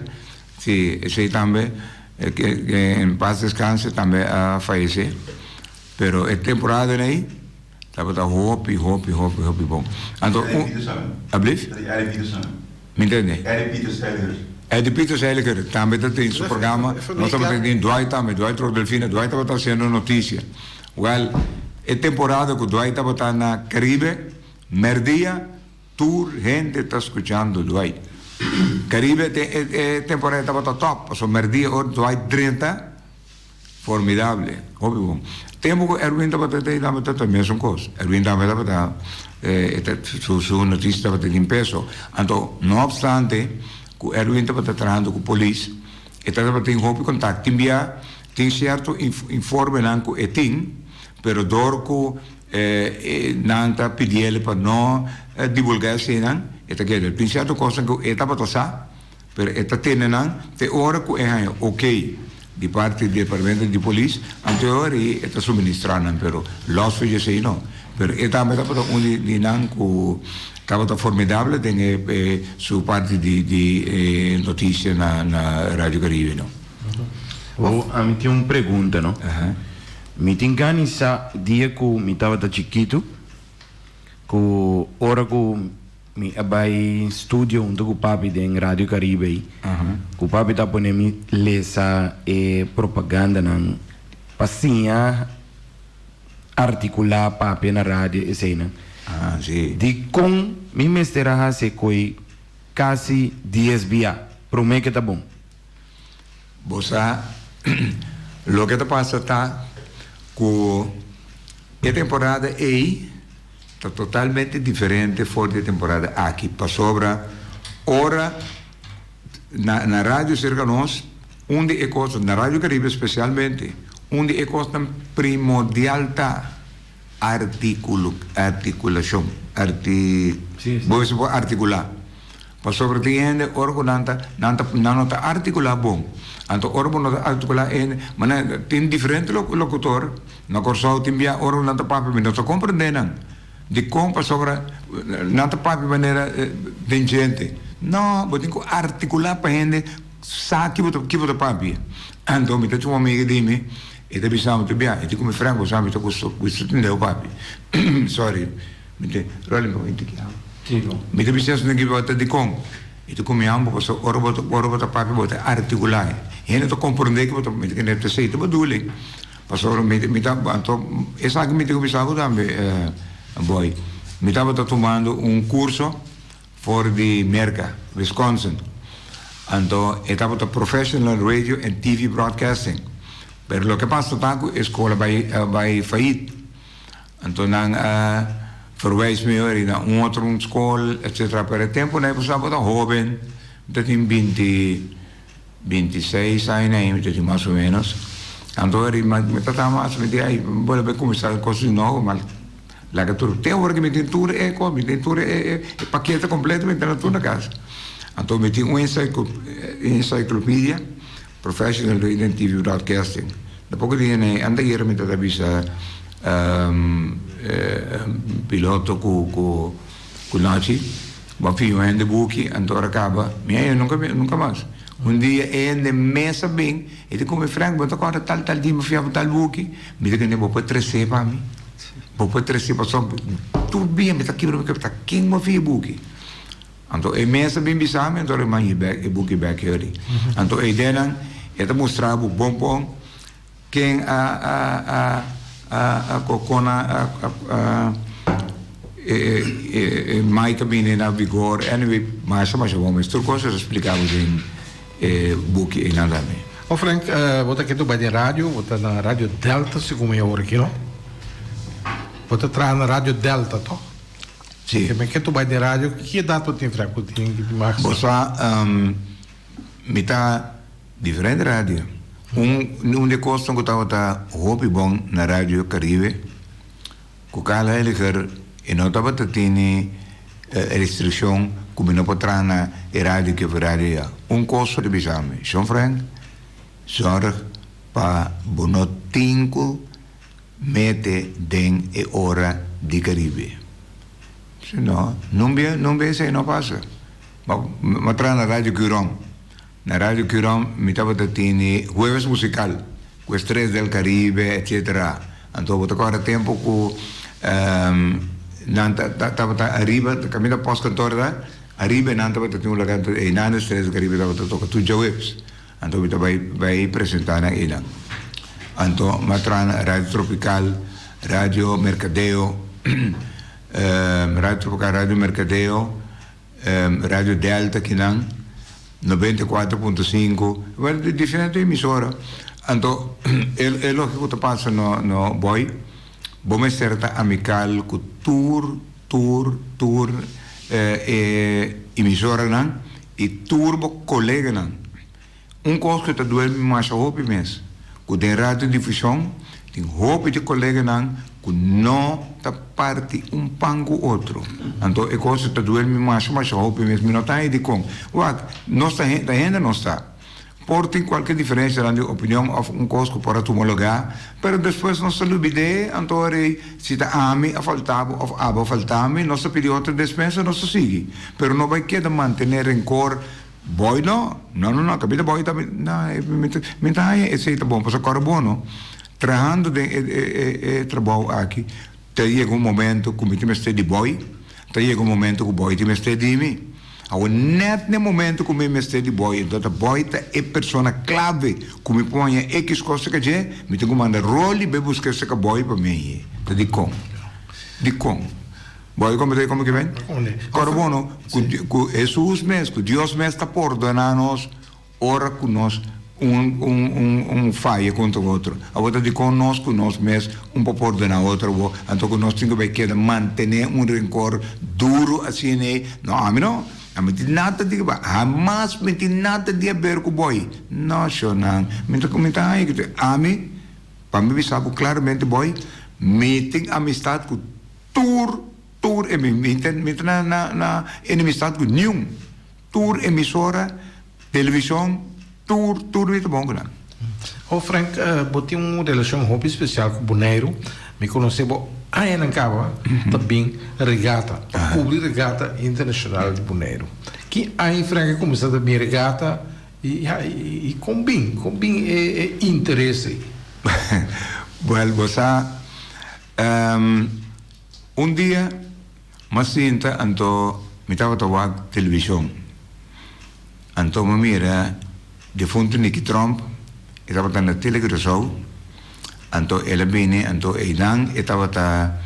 sim, esse também, que em paz descanse também a falecer. Pero é temporada aí, estava hopi bom. Então, ablief? Me entende? É de Peter Seiliger, também tem esse programa, nós estamos tendo Dwight também, Dwight Rodelfina, Dwight estava fazendo notícia. Well, é temporada que o Dwight estava na Caribe, merdia, tour, gente está escutando Dwight. Caribe é temporada estava top, só merdia, o Dwight 30, formidável, hopi bom. Tempo que Erwin estava tendo a mesma coisa. Erwin estava sua notícia estava tendo peso. Então, não obstante, que Erwin estava trabalhando com a polícia, estava tendo roupa de contato. Tem certo informe que é tem, pero dor que não está pedindo para não divulgar assim, tem certa coisa que estava passando, pero está tendo, tem hora que é ok. De parte do departamento de polícia, anteriori está suministrando, pero los fez sei não. Pero estava dinâmico que estava formidável, tem sua parte de notícia na Rádio Caribe, não. A mim tem uma pergunta, não? Me tem ganhado dia que me estava chiquito, que hora que mi abai studio junto com o papi em Rádio Caribe. O papi está ponendo lesa e propaganda na passinha articular papi na rádio e cena. Sim. De com mi mestera se coi quase 10 dias. Promete que tá bom. Bossa, lo que te passa tá com a temporada aí está totalmente diferente fora de temporada aqui. Para sobra, ora, na rádio cerca de nós, onde é coisa, na Rádio Caribe especialmente, onde é coisa primordial está articulação, vou articular. Para sobre ti ende, ora não está articular bom. Então, ora não está articular, mas tem diferente locutor, na corso tem via ora não está papo, mas não está compreendendo. De como para sobre, não está papo de maneira de gente. Não, mas tem que articular para gente, sabe que você papo. Então, me tem uma amiga de mim, e te pensava muito bem, e te come frango, sabe, tu questo tendeu papi. Sorry, me te rolli un po' in chiaro. Mi te pensava che volta di com, e tu come ambo, posso ora volta papi volta articolare. E non to comprende che volta mi te ne te sei te bedoeling. Pas ora mi ta anto, e sa che mi te pensavo tambe boy. Mi stava tomando un corso fuori di Merca, Wisconsin. Anto, e stavo professional radio and TV broadcasting. Per lo che passa tanto è scuola bij failliet. En toen verwijs me weer naar een andere school, etc. Per het tempo ne possiamo da joven, dat in 26 zijn, nee, dat is más o menos. En toen me tratava me disse, vuole cominciare così no, ma la cattura, te ora che mi tintura è pacchetto completo mi tintura na casa. En toen met die encyclopedia, professional radio and TV broadcasting. Da poco di anda ieri mi da bisa piloto cu naci, va figlio ende buchi, andora acaba, mia nunca mais. Un dia ende messa bem, e te come franco, bota conta tal dia mi fiavo tal buchi, mi dice che ne può tresse pa mi. Può tresse pa so, tu bem, mi ta kibro mi capita, king mo fi buchi. Anto e messa bem bisame, andora rimani back e buchi back here. Anto e denan, e te mostrava bu bom quem a cocona mai cabine na vigor anyway mas vamos tudo coisas explicamos em book e nada me. O Frank, você aqui do Badi Rádio, você na Rádio Delta, segundo eu aqui, não? Você traz na Rádio Delta, tó? Sim. Mas que tu Badi Rádio, que data tem Frank? Tem que mais? Você me tá diferente rádio. De costa que estava hobby bom na Rádio Caribe, que o cara eliger e não estava tendo restrição como não pode entrar na rádio que foi rádio. Costo de bisame, São Frank, zorg para bonotinco mete den e hora de Caribe. Senão, não vê se não passa. Mas entrar na Rádio Curão. Na Rádio Curão, me estava tendo jueves musical, com Estrés del Caribe, etc. Então, eu agora tempo que estava arriba, caminho pós-cantor, arriba, não estava tendo um lugar, e não Estrés del Caribe, estava tocando tudo jueves. Então, eu vai apresentar na ilha. Então, matran Rádio Tropical, Rádio Mercadeo, Rádio Tropical, Rádio Mercadeo, Rádio Delta, que não. 94.5, well, diferente emisora. Então, é lógico que passa no boy, bom certa amical com tour emissora não e turbo colega não. Coisa que está doendo mais a roupa mesmo. Com tem radiodifusão, tem roupa de colega não, que não está parte pango outro. Então, é coisa que está doendo mais a roupa mesmo. Não está aí de como. Nossa gente não está. Portem qualquer diferença na opinião ou coisa que pode homologar, mas depois nossa lubide, então se está a mim a faltava ou a faltava, nossa pedir outra dispensa, nossa sigue. Mas não vai querer manter rancor. Boy não, capita boy também, não, me tá aí, esse é bom, posso carbono. Trabajando de trabalho aqui, chega momento que me estou de boy, chega momento que o boy me estou de mim. Ao net no momento que me estou de boy, então o boy é pessoa clave, que me põe X coisa que eu me tenho que mandar role e buscar esse boy para mim. De como? Boy, como que vem? Carbono, com Jesus mesmo, com Deus mesmo está por donar-nos, ora com nós falha contra o outro. A outra de conosco, nós mesmos, pouco na outra, então nós temos que manter rancor duro assim, não, a mim não. A mim tem nada de jamás me tem nada de ver com o boy. Não, não. A mim, para mim, sabe claramente, boy, me tem amistade com tour na enemistade com nenhum. Tour emissora, televisão, tour muito bom, né? Oh, Frank, botei uma relação hobby especial com o Bonaire. Me conheceu aí na Cabo, também regata, cobrir regata internacional de Bonaire. Que aí, Frank, começou também regata e combina é interesse. Well, você, dia, mas sinta, então, me estava tomando televisão. Então, me mira, de fundo Nicky Trump, estava na televisão. Então, ela vem, então, estava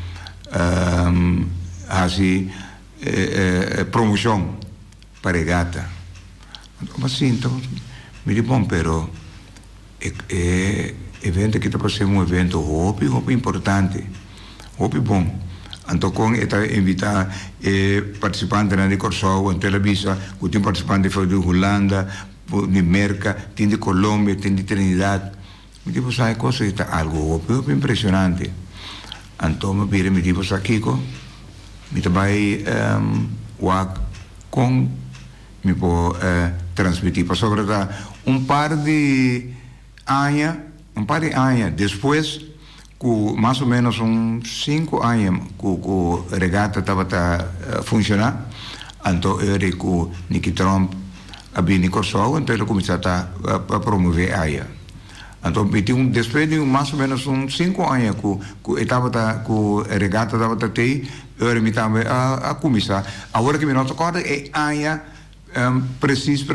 assim, promoção para regata. Mas sim, então, me diz, bom, pero, evento que está passando um evento hobby importante, hobby bom. Então, com está invitar participantes na Corsol, na Televisa, que tem participantes de Holanda, de Merca, tem de Colômbia, tem de Trinidad. Me digo, sabe, cosa está algo impressionante. Então, me digo, Kiko, me trabalhei com, me vou transmitir. Para sobre par de anos depois, com mais ou menos 5 anos que a regata estava a funcionar, então eu era com Nicky Trump, a Bini Corsol, então ele começou a promover a AIA. Então, depois de mais ou menos 5 anos que a regata estava a ter, eu era a começar. Agora que me não recordo, é AIA preciso,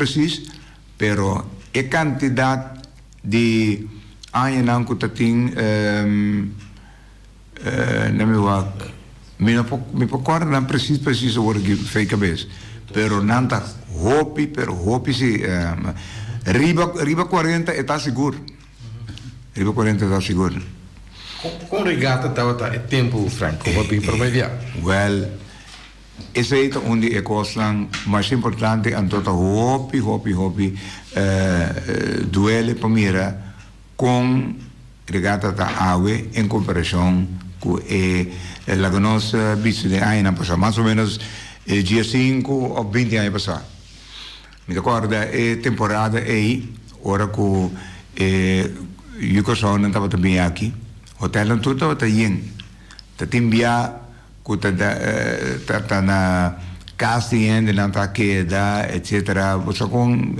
pero a quantidade de AIA não que tem, não me recordo, não preciso agora que fez cabeça. Pero não está hobby, sim, riba 40 está seguro. Riba 40 está seguro. Com regata estava tempo, Franco, para promediar. Well, esse é onde é a coisa mais importante, então hobby, duele para mim com regata da água em comparação com a nossa bici de ano passado, mais ou menos dia 5 ou 20 anos passado. Me recordo, a temporada aí, hora que o Yucosão não estava também aqui, o hotel não estava aí, está enviado, que está na casting, não está aqui, etc. Você com,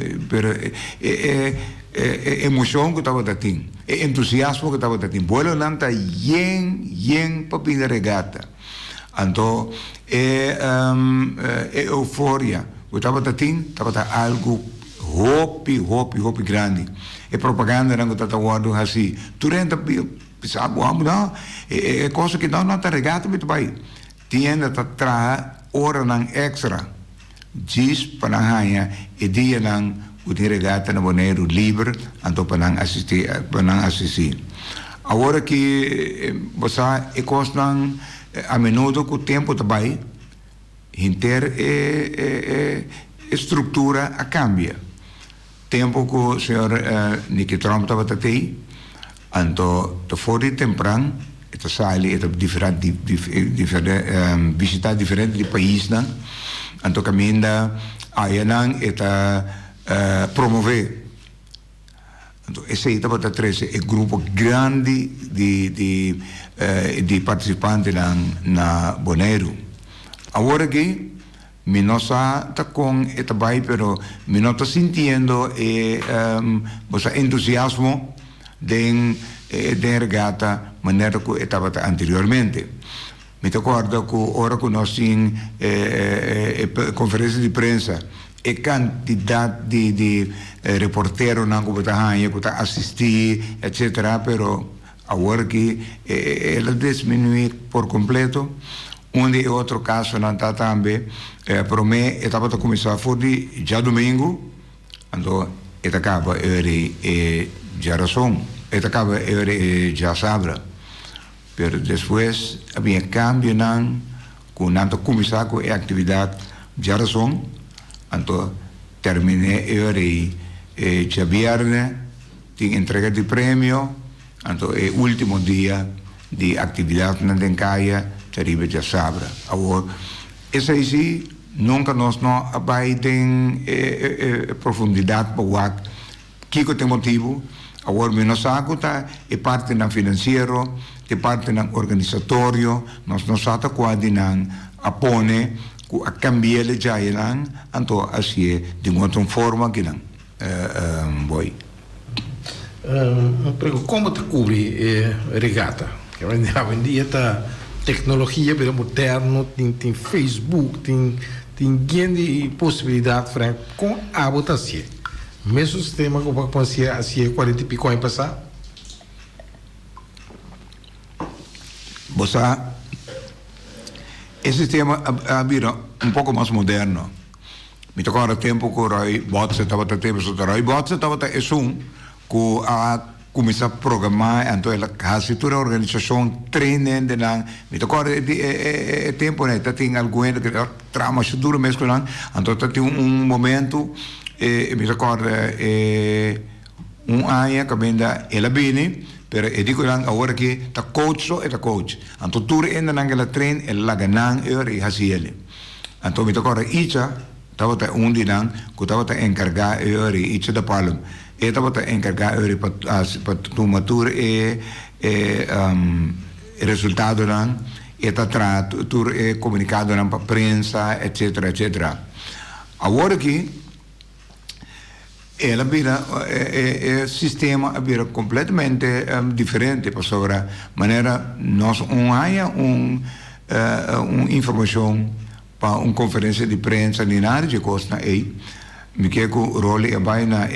emoção que estava tendo, entusiasmo que estava tendo, vuelo não está yen para pintar regata, então euforia. Eu estava algo hobby grande. E propaganda não está guardando assim. Tu renta sabe, não? É coisa que não está regata muito bem. Tinha que trazer hora não extra. Diz para ganhar e dia não o regata na Bonaire livre, então para não assistir. Agora que você é coisa não a menudo que o tempo está bem. Estrutura a cambia. Tempo que o senhor Nicky Trump estava aí, então, fora de temprano, está saindo, visitar diferentes países, então, caminha, aí não, está promover. Então, esse aí estava a grupo grande de participantes na Bonaire. Agora que me não está com esta vai, pero me não está sentindo entusiasmo de regata maneira que estava anteriormente. Me recordo que hora que nós tínhamos conferência de prensa e quantidade de reporteros que estão assistir, etc. Pero agora que ela diminuiu por completo. Onde outro caso não está também, para mim, estava a começar a já domingo, então, Esta acaba ya razón. Esta acaba ya sabra. Pero después había cambio con tanto comisar con actividad ya razón. Entonces terminé ya viernes, tiene entrega de premio. Entonces el último día de actividad en la calle, arriba ya sabra. Ahora, esa sí, nunca nos no abaiten profundidad para que tem motivo. Agora, menos saco tá é parte do financeiro, é parte do organizatório, nós sata quase não apone a cambiar já não, então assim de outra forma que não, boy. Como te cobre regata? Que hoje em dia tá tecnologia bem moderno, tem Facebook, tem grande possibilidade para com a votação. Mesmo sistema que eu pensei assim 40 e pico anos passar. Você, esse sistema vira pouco mais moderno. Me tocou agora tempo que o Roy Botts estava tempo, o Roy Botts estava que a começar a programar, então ela quase toda a organização treina de lá. Me tocou agora tempo, né? Tem alguém que trama duro mesmo lá, então tem momento. Me recordo ano que venda ela bene, pero digo lang agora que ta coach so eta coach. Anto tour ainda naquela train ela ganang e hasiele. Anto me recordo icha tava ta dinang que tava ta encargar icha da palum. Tava ta encargar para tomar tour resultado lang eta tour comunicado lang para prensa etc etc. Agora que ela vira sistema vira completamente diferente para sobre maneira nós há informação para uma conferência de prensa nem nada de costa aí me quer que o role é vai na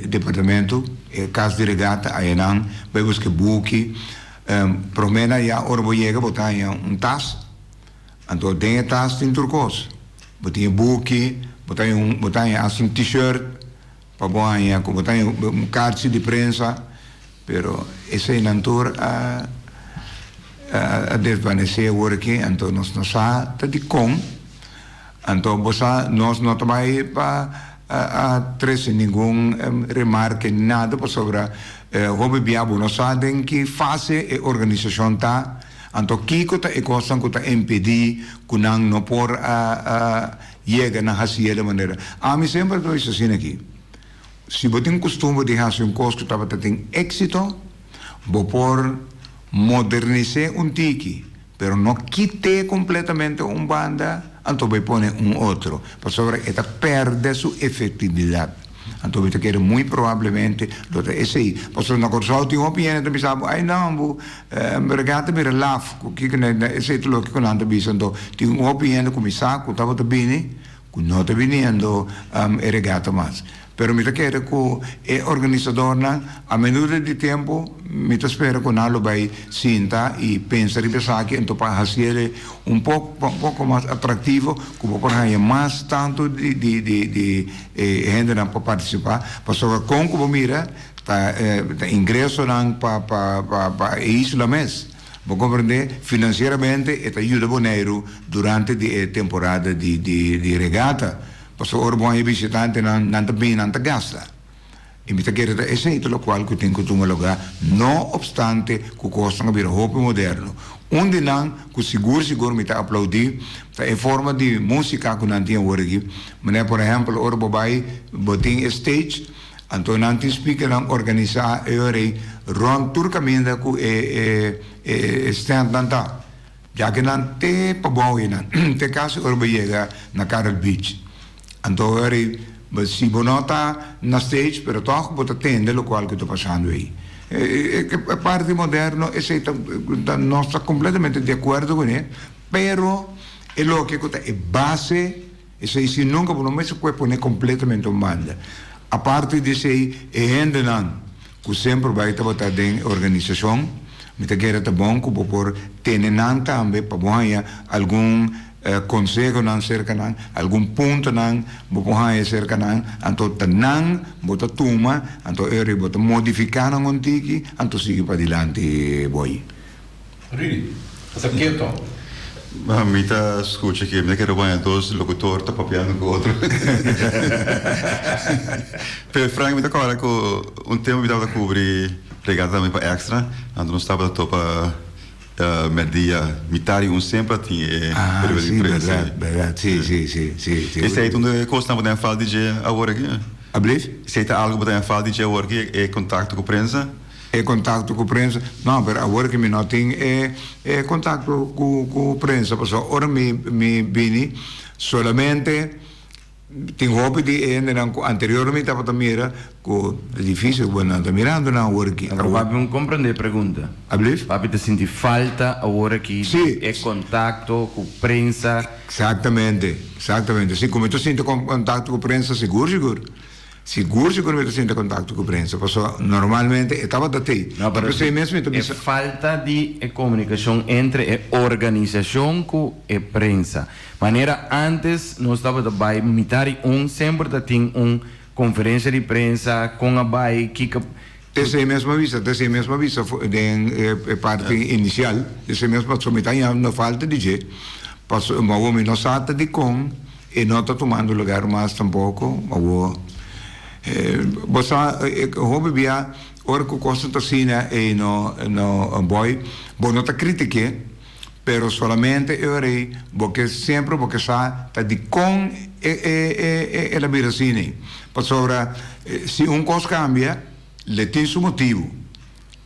departamento caso de regata aí não vai buscar book promena já hora vou chegar botar tas então tem tas em turcos botar book botar um t-shirt para boa como tem carta de prensa, pero essa é natura a desvanecer agora aqui, então nós não sabemos de como, então nós não também para trazer nenhum remarque nada para sobre como biabo nós sabemos que fase a organização tá, então que está e coisa que está impedir que não por chegar na racia de maneira. A mim sempre estou assim aqui. Se você tem costume de fazer coisa que estava tendo êxito, você pode modernizar tiki, mas não quitar completamente banda, então você põe outro, para sobre ela perde sua efetividade. Então você quer muito provavelmente, esse aí, para sobre na coisa tem uma opinião, você sabe, ai não, mergata me relaf, que esse é tudo que eu não estou então tem uma opinião como saco, estava bem, que não está vindo regata mais. Pero me quero que o organizador a medida de tempo me espera que nada vai sinta e pensar e pensar que então para fazer pouco mais atrativo como para ganhar mais tanto de gente para participar para sobre como mira ingresso para isso lá mês vou compreender financeiramente e ajuda boneiro durante a temporada de regata. Porque ora bom visitante não também não gasta. E me quer esse é o qual que tem que tomar lugar, não obstante que o custo não vira roupa moderno. Onde não, que seguro me está aplaudir, é forma de música que não tinha hoje aqui. Mas por exemplo, ora bobai botem stage, então não tem speaker não organizar rond turcamente que stand não tá. Já que não tem para bom não, tem caso ora vai chegar na Carol Beach. Então, se você não está na stage, mas toch você atende o qual que está passando aí. A parte moderna, nós estamos completamente de acordo com ele, pero é o que é base, se nunca você pode pôr completamente uma banda. A parte de ser gente que sempre vai estar em organização, me quero estar bom que por ter também para algum consejo nan cerca nan, algum ponto nan, bopohai cerca nan, anto tanan, bota tuma, anto eri bota modificar nan ontiki, anto sigi pa dilante boy. Rudy, sta quieto. Ma mi ta scusa che mi che vai dos locutor ta papiando con outro. Per Frank mi ta cara con un tema mi da cobrir regata mi pa extra, quando non stava topa merdia mitari un sempre ti Sì, verdad, sì. E sei tu de costa potem fal DJ agora aqui? Ablief? Sei ta algo potem fal DJ agora aqui e contato com prensa? E contatto con prensa, no, per ora che mi notin e contatto con prensa, perché ora mi bini solamente tengo hobby di anteriormente a mira con l'edificio quando andavo mirando na ora che Agora, papi, não compreende a pergunta. Ablief? Papi, te senti falta agora que Sì. é contato com prensa. Esattamente. Sì, come tu senti contatto con prensa, sicuro mi tu senti contatto con prensa, perché normalmente stava da te. Não, Per sei mesi mi tu é falta de comunicação entre a organização com a prensa. Maneira antes nós estava da bai mitari sempre da tinha conferência de prensa com a bai que Dessa mesma vista de parte inicial, dessa mesma sometà não falta de je, mas o homem não sabe de com e não está tomando lugar mais tampouco, você hobby via ora que costa tocina e no boy, não está critique, pero solamente eu rei, porque sempre porque sa de com e la viracine. Para sobra se coisa cambia, le tem su motivo.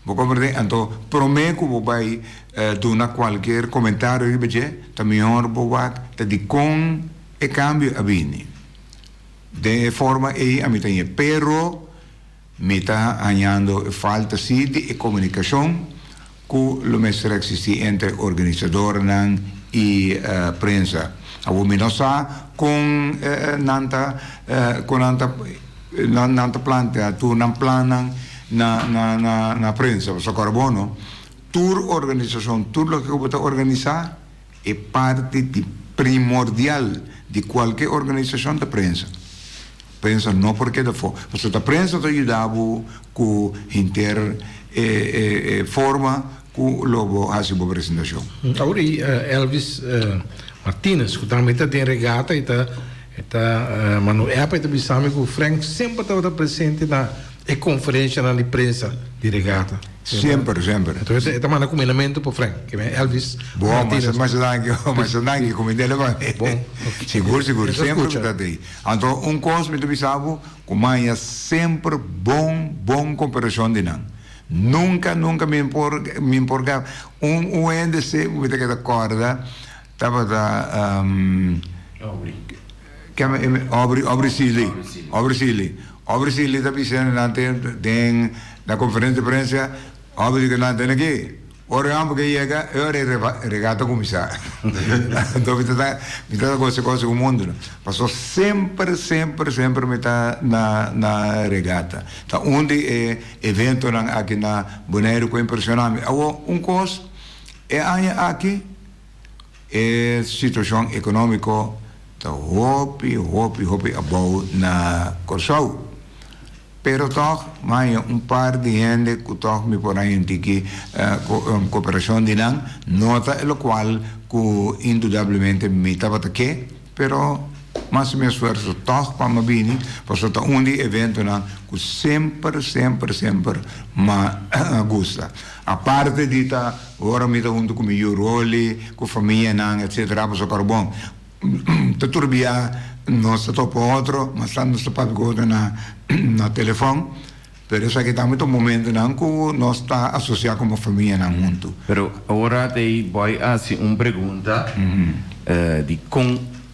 Vou compreender? Então, prometo que vai dar qualquer comentário que veja, também vou de com e cambio a bini. De forma a mim tem, pero me está ganhando falta sim de comunicação que o mestre existe entre organizador e prensa. A mim não sabe com nanta planta, tu não plana na prensa, só carbono. Tur organização, tudo o que você organizar é parte primordial de qualquer organização da prensa. Prensa não porque da fora, mas a prensa te ajudava com forma com logo a sua apresentação. Agora Elvis Martinez, que também tem regata e mas no época de bisame que o Frank sempre estava presente na conferência na imprensa de regata. Sempre. Então esse é um combinamento para o Frank, que é Elvis Martinez. Mas danke, como ele vai. Bom, seguro, sempre está aí. Então coisa me bisabo, como é sempre bom comparação de não. Nunca me importava. NDC, me tem que acorda, estava da Obri Sili da piscina na conferência de prensa, obri que não tem aqui. Ora ambos que chega, eu regata começar. Então me tá coisa com o mundo. Passou sempre me tá na regata. Tá onde é evento aqui na Bonaire com impressionante. Coisa é aqui é situação econômica. Hopi abou na Corsau. Pero toch, mas par de gente que toch me por aí que cooperação de nota o qual que indudablemente me estava aqui, pero mas me esforço toch para me vir, porque tá evento que sempre me gusta. A parte de agora me dá junto com meu role, com família etc. Para carbon. Turbia não se topa outro, mas está no papo na telefone. Pero isso aqui está muito momento não que nós está associado como família não junto. Pero agora te voy a hacer uma pergunta de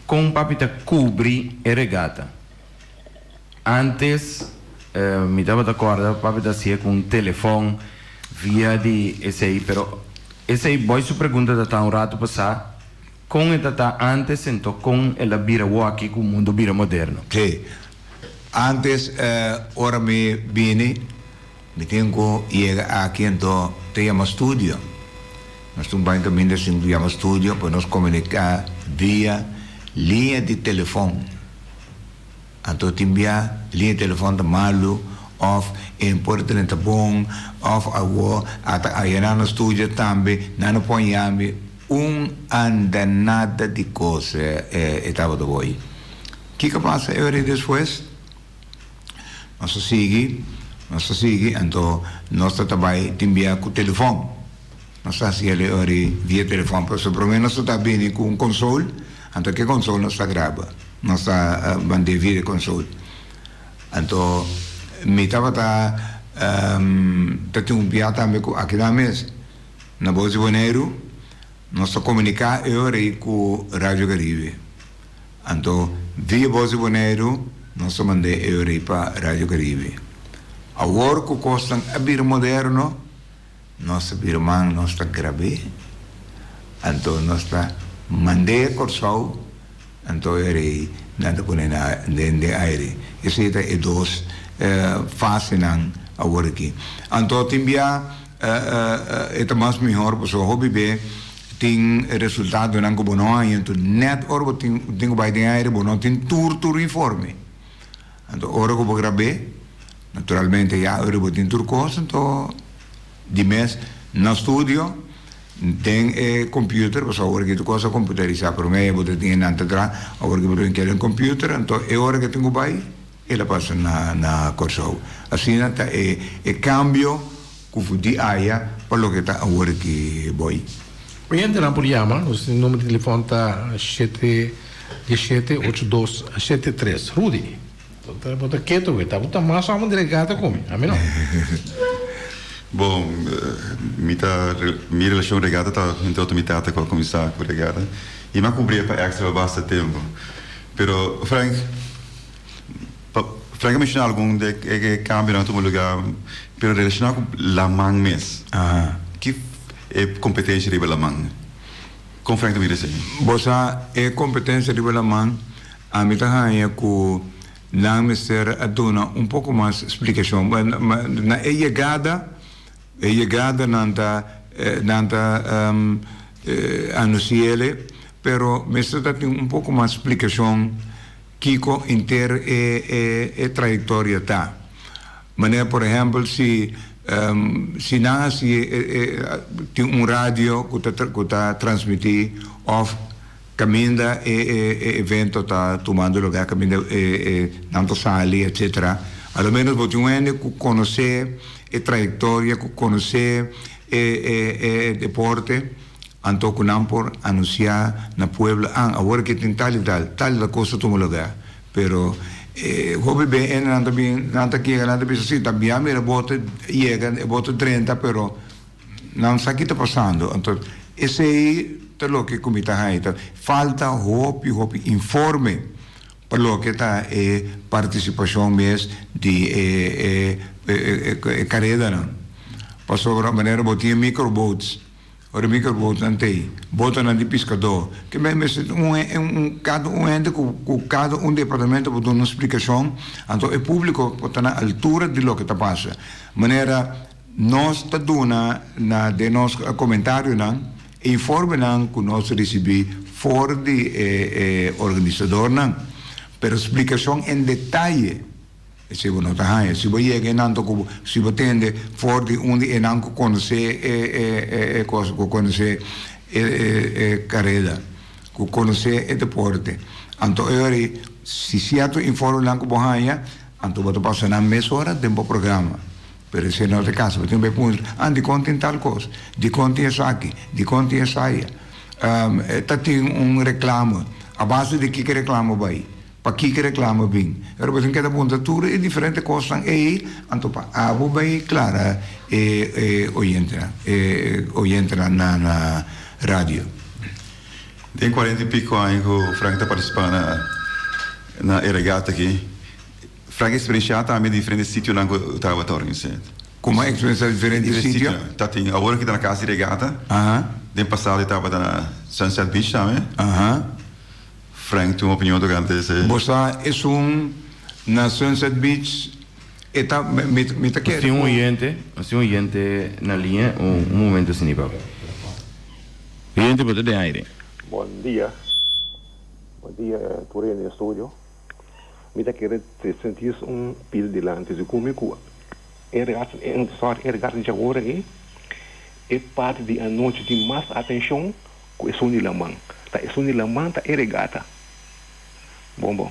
com papita cobrir a regata. Antes me dava de acordo, papita hacía com telefone via de esse aí, pero esse aí voy su pergunta de tá um rato passar. Com esta antes então com ela vira aqui com o mundo vira moderno. Sim. Antes ora me vini me tenho chega aqui então tem um estúdio. Nós também caminho assim do estúdio para nos comunicar via linha de telefone. Então, timbia linha de telefone de malu, of in Portland bom, of agora, aí na estúdio também, na ponhame, andanada de coisa, estava do boi. O que passa agora depois? Nós seguimos, então, nós também timbia com o telefone. Nós fazíamos agora via telefone, mas pelo menos nós está bem com um console, então que console nós está grava, nós está mandando via console. Então, me estava tinha um piada também aqui na mesa, na Bolsa de Janeiro, nós está comunicar agora com a Rádio Caribe. Então, via Bolsa de Janeiro, nós mandamos agora para a Rádio Caribe. Agora que o custo é moderno, nossa irmã nós está gravando, então nós está mandando corso, então era nada por de aire. Isso é dois fases não agora aqui. Então timbia é mais melhor para o hobby bem tem resultado não como não então net orbo tem vai de aire bom não tem tour informe. Então ora que vou gravar naturalmente já orbo tem tour coisa então de mês no estúdio tem computer, porque agora que tu coisa computerizar para mim, eu tenho na entrada, agora que eu tenho um computer, então é hora que tenho vai, ela passa na corso. Assim é cambio que fui de aia para o que está agora que vai. Hoje não por chamar, o número de telefone está 78273, Rudy. Então bota quieto, tá bota mais uma delegada comigo, amém não? Bom, minha relação regata está em toda mitad com a comissão regata e me cobria para extra bastante tempo. Pero Frank mencionou algum de que cambia em todo lugar, pero relacionado com la man mes. Que é competência de la man? Com Frank também dizer. Bossa é competência de la man. A mim tá aí com não me ser a dona pouco mais explicação. Na chegada nanta anunciele, pero me está tendo pouco mais explicação Kiko inteiro é trajetória tá. Maneira, por exemplo, se não tem rádio que está transmitir ou caminha evento está tomando lugar caminha não sali etc. Ao menos você tem que conhecer a trajetória, que conhecer deporte, então que não por anunciar na Puebla, agora que tem tal coisa toma lugar, pero hobby bem nada bem assim, também a minha bota chega 30, pero não sabe o que está passando, então esse aí é o que comita aí, falta hobby informe para o que está participação mesmo de carreira não. Passou a maneira botinha microboats, ora microboats não tem, bota não de pescador, que mesmo cada departamento botou uma explicação, então o público está na altura de lo que está passa. Maneira nós está dando de nosso comentário não, informe não que nós recebemos fora de organizador não. Pero explicação em detalhe se você não está aí, se você chega não como se você tende fora de onde não conhecer coisa, conhecer carreira, conhecer deporte, então agora se certo informe não como aí, então você passa na meia hora tempo programa. Pero se não é caso, você tem ponto, de conta em tal coisa, de conta isso aqui, de conta isso aí, tem reclamo, a base de que reclamo vai. Para que reclama bem. Agora, você cada pontatura é diferente coisa aí, então para a vai clara oyente na rádio. Tem 40 e pico anos que o Frank está participando na regata aqui. Frank experienciado também diferentes sítios lá que estava organizando. Como é experiência diferente de sítio? Tá tem agora que está na casa de regata. Tem passado estava na Sunset Beach também. Frank, tu opinião do grande esse? Você é na Sunset Beach está me quer. Tem um oyente na linha, momento sem nível. Oyente pode de aire. Bom dia. dia tu in el studio mi ta che te sentis un pil di lante su come cu e ragazzi di agora che é parte de a noite de mais atenção com o som de lamang. Tá, o som de lamang tá regata. Bom.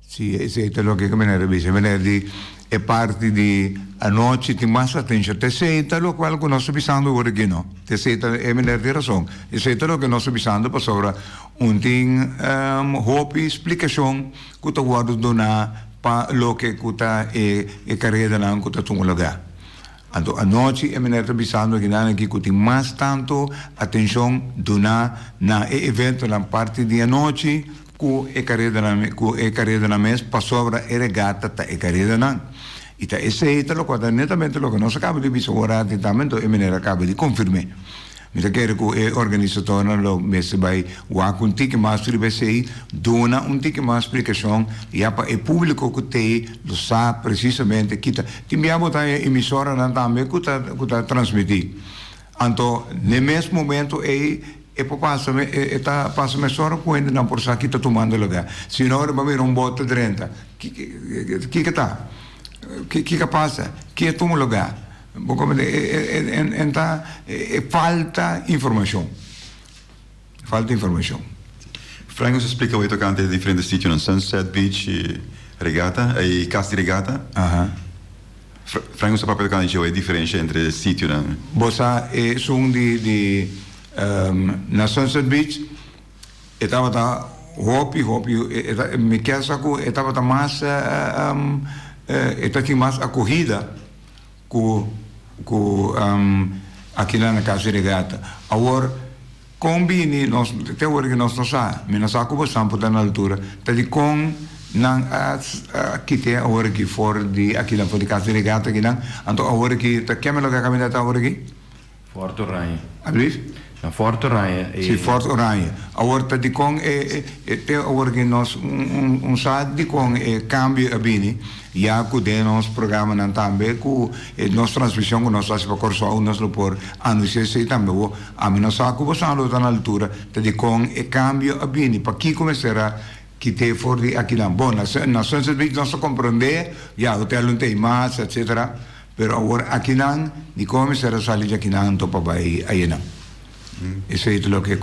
Sì, è lo che venerdì è parte di a noite di massa attenzione. Te senta lo qual che nostro bisando ora che no. Te senta è venerdì ragione. E senta lo che nostro bisando per sopra un ting hopi spiegazione che tu guardo dona pa lo che kuta e carriera nan kuta tungulaga. Ando a noite è venerdì bisando che nan che kuti mas tanto attenzione dona na evento na parte di a noite ku e carriera na mes pa sopra e regata ta e carriera nan. Ita ese lo quando nettamente lo che non si acaba di bisogna di tamento e menera acaba di conferme. Mi sa che è organizzatore lo messe by un tic master BCI dona un tic master spiegazione e pa e pubblico che te lo sa precisamente kita ti abbiamo ta emissora nan tambe kuta trasmiti. Anto nel mesmo momento e poi passa mezz'ora quando non posso chi sta tomando lugar. Signore, ma un botto 30. Chi che sta? Chi passa? Chi è tomo lugar? Falta informazione. Falta informazione. Frank, nos explica hoje tocante de diferentes sítios, no Sunset Beach, regata, e casa de regata. Frank, nos papel tocante hoje é diferente entre sítios, né? Bossa é som de na Sunset Beach estava da hopi me quer saco estava da massa tinha mais acorrida com aqui lá na casa de regata agora combine nós até hoje que nós não sabe mas nós saco bastante na altura tá de com não aqui tem agora que fora de aqui lá fora de casa de regata aqui não então agora que tá que me logo a caminhar agora aqui Forte Oranje. Alsjeblieft. Forte Oranje. Sì, Forte Oranje. Agora di con agora che nos un sa di con cambio abini, ja ku de nos programa nan tambe ku nos transmissão ku nos asipa corso a nos lo por anuncio se tambe wo a meno sa ku posano tan altura di con cambio abini pa chi come sarà chi te fuori a chi lan bona na senza di non so comprende ja hotel un te mas eccetera però agora a chi lan di come sarà sali già chi nan to pa bai ayena. Isso é o que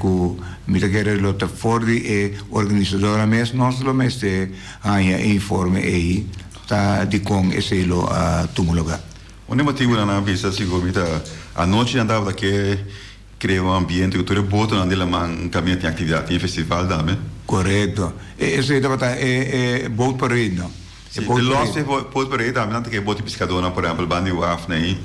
me quer lo te fuori e organizzadora mes nós lo meste aia informe aí tá de com esse lo tumuluga. Onde motivo na vista sicuramente a noite andava que cria um ambiente que tu rebota na dela man caminho tem atividade tem festival também. Correto. E esse é boat parade no. E losse boat parade também não tem que bote pescador por exemplo bandi waf né.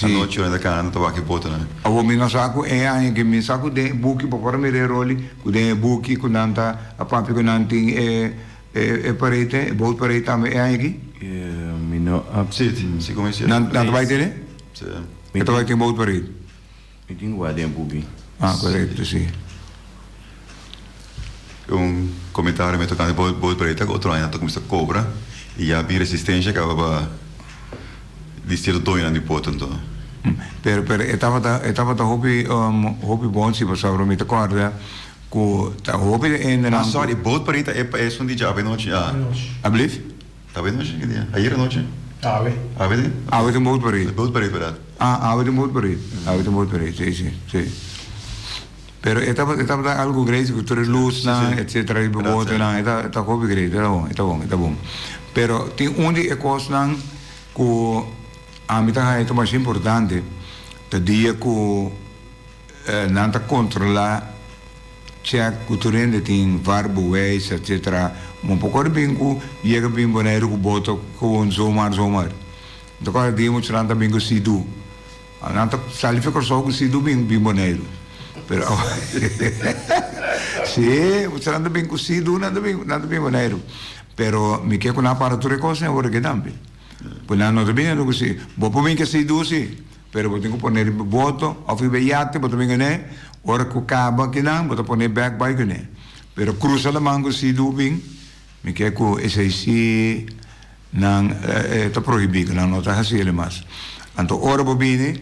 A noite ainda canto tava que bota né. A o mina saco aí que me saco de buki para me roli, o de buki com nanta a papi com nanting parede, boat parede também aí aqui. Mino se começa. Não vai ter? Sim. Então vai ter boat parede. Me tem guarda em buki. Correto, sim. Comentário me tocando boat parede, outro ano começa a cobra e a resistência que acaba di stile doina di potendo. Per etava da hobby bon si passava mi ricorda co ta hobby en sorry boat parita è son di già noche ablif ave noche che dia ieri noche ave de boat parita per ave de boat parita sì pero etava da algo grande que tu luz na eccetera il boat na eta hobby grande era bom pero ti undi e cosnan co a mim tá é mais importante te dia que não tá controlar check culturende tem varbo wees etc um pouco de bingo e que bem boneiro com boto com zoomar então quando dia muito nada bingo se do não tá sali fica só com se do bem boneiro pero sim muito nada bingo se do nada bem boneiro pero me quer com a aparatura coisa agora que também. Pues no te viene così, vos puoi che sei dusi, però vos tengo poner il voto, o fi beiate, vos tengo ne, ora cu caba che nan, vos poner back by che ne. Però cruza la mango si dubin, mi che cu si nan ta proibito, nan nota hasi le mas. Anto ora vos bene,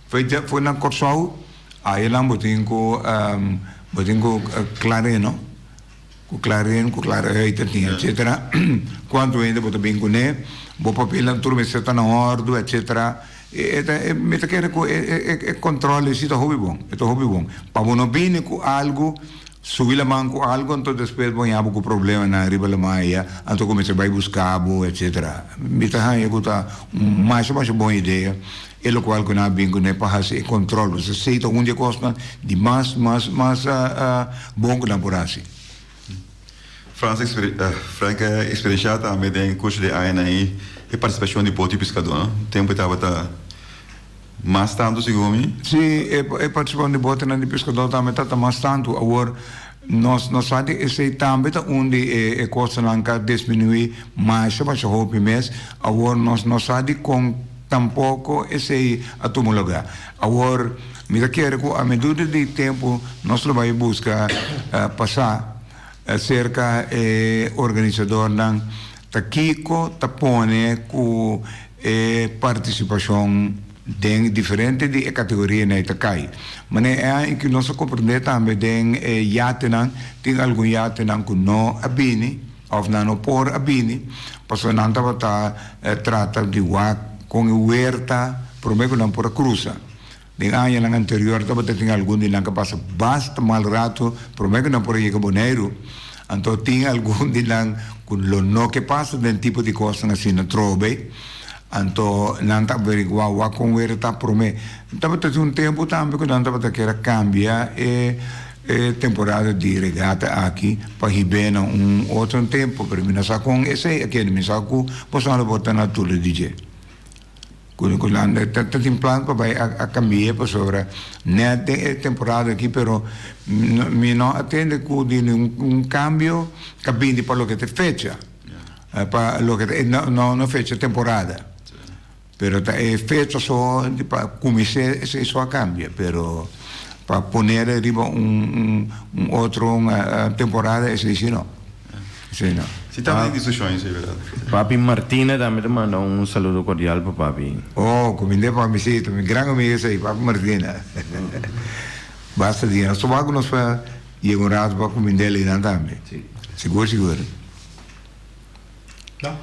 foi na corso Aí lá botem com Clareno, com Clareno, etc. Quando ainda botem bem com ele, o papel na turma está na ordem, etc. Me tá querendo controle, isso é hobby bom. Para não vir com algo, subir a mão com algo, então depois vão ter um problema na riba da maia, então começa a buscar, etc. Me tá mais boa ideia. É o qual que não bem com para fazer controle. Você sei onde costa de mais bom que não por assim. Frank experiência também tem curso de ANA e participação de bote pescador. Tempo estava mais tanto segundo. Sim, participação de bote de pescador também está mais tanto. Agora nós sabe esse também onde costa não quer diminuir mais para o mês. Agora nós sabe com tampouco esse atumulaga. Agora me quer que a medida de tempo nós vamos buscar passar cerca organizador nan takiko tapone ku participação de diferente de categoria na Itakai. Mas é que nós compreendemos também de yatenan tem algum yatenan que não abini ou não por abini, passou não estava trata de com huerta prometo não por a cruza. De ano anterior estava tem algum de não que passa basta mal rato prometo não por aí que boneiro. Então tinha algum de não com lo no que passa de tipo de coisa assim na trobe. Então não está averiguar com huerta prometo. Estava tem tempo também que não estava querer cambiar temporada de regata aqui para receber outro tempo para mim só com esse aquele me só com posso botar na tudo DJ. Tem plano para cambiar para sobre né temporada aqui, pero me não atende com cambio cabine para o que te fecha, para o que não fecha temporada, pero fecha só para começar esse só cambia, pero para poner arriba outro temporada esse não. Sim, não. Se está em discussões, é verdade. Papi Martina também manda saludo cordial para papi. Oh, comandei para mim, sim, meu grande amigo esse aí, Papi Martina. Basta dia, só vai nós para ir um rato para comandar ele também. Seguro. Não.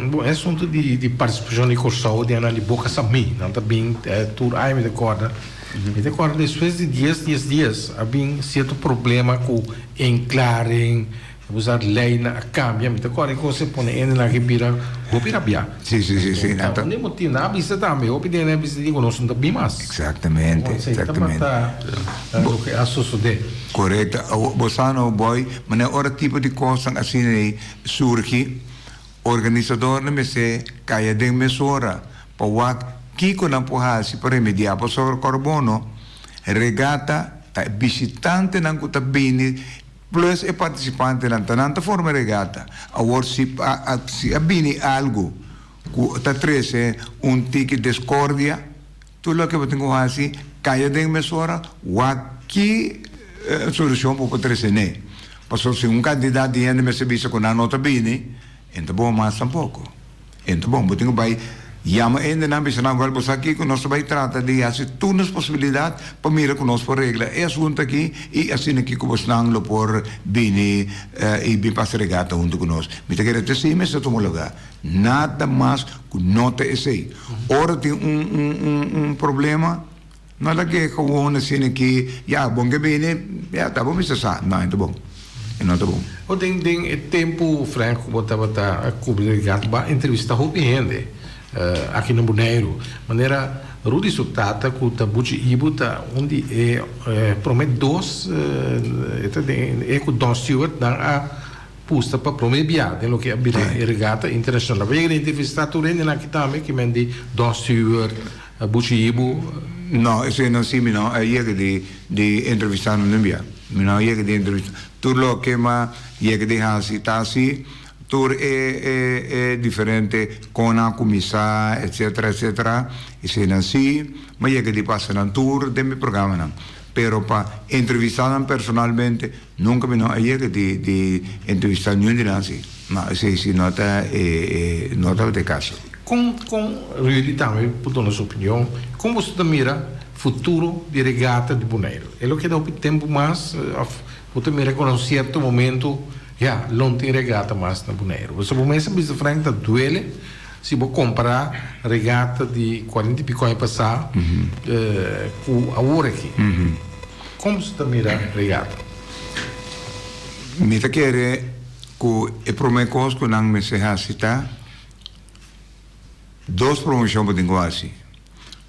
Bom, assunto de participação de corso de análise boca sami, não tá bem tudo aí me recorda. Me recorda depois de 10 dias, havia certo problema com enclarem usar lei na cambia, me recorda que você põe ele na ribira, bia. Sim. Então, nem motivo na bisa também, o pedido na bisa digo nós não bem mais. Exatamente. O que associo de. Correto. Bosano boy, mas na hora tipo de coisa assim surge, organizador não me sei, caia de mesora, para Kiko na porrasi para remediar para sobre carbono, regata, visitante não custa bem, plus participante não tanta forma regata. Agora se abini algo, tá trece ticket discordia, tudo o que eu tenho assim, caia de mesora, que solução para trece né. Passou se candidato de me serviço com a nota bem, então bom mais tampouco. Então bom, eu tenho vai Yama ainda não bisa agora você aqui que nós vai tratar de fazer todas as possibilidades para mirar com nós por regra é assunto aqui e assim aqui que você não por bem e bem para regata junto com nós me te quero dizer mas tu lugar nada mais que nota esse ora tem problema não é que como assim aqui bom que bem tá bom isso só não é bom não tá bom o tem tempo franco botar cobrir regata para entrevista o gente aqui no Bonaire, maneira Rudy Sutata com Tabuchi Ibuta onde promete dois com Don Stewart a posta para promebiar tem o que é a regata internacional vai entrevistar tu rende na kita me que mende Don Stewart Buchi Ibu não esse não sim não aí é de entrevistar no Nambia não é que de entrevistar tudo lo que ma é que de hasi tasi tour é diferente com a comissão, etc. E se não assim, mas é que de passar na tour de meu programa não. Pero para entrevistar personalmente, nunca me não é que de entrevistar nenhum de nós. Não, se nota de caso. Com realidade, por nossa opinião, como você mira futuro de regata de Bonaire. É o que dá o tempo mais, você me reconhece certo momento, não tem regata mais na Bonaire. Você começa a dizer, Frank, duele, se você comprar regata de 40 e pico anos passar, com a hora aqui. Como você está mirando regata? Me está querendo que o primeiro coisa que não me se cita, 2 promoções para tinguasi.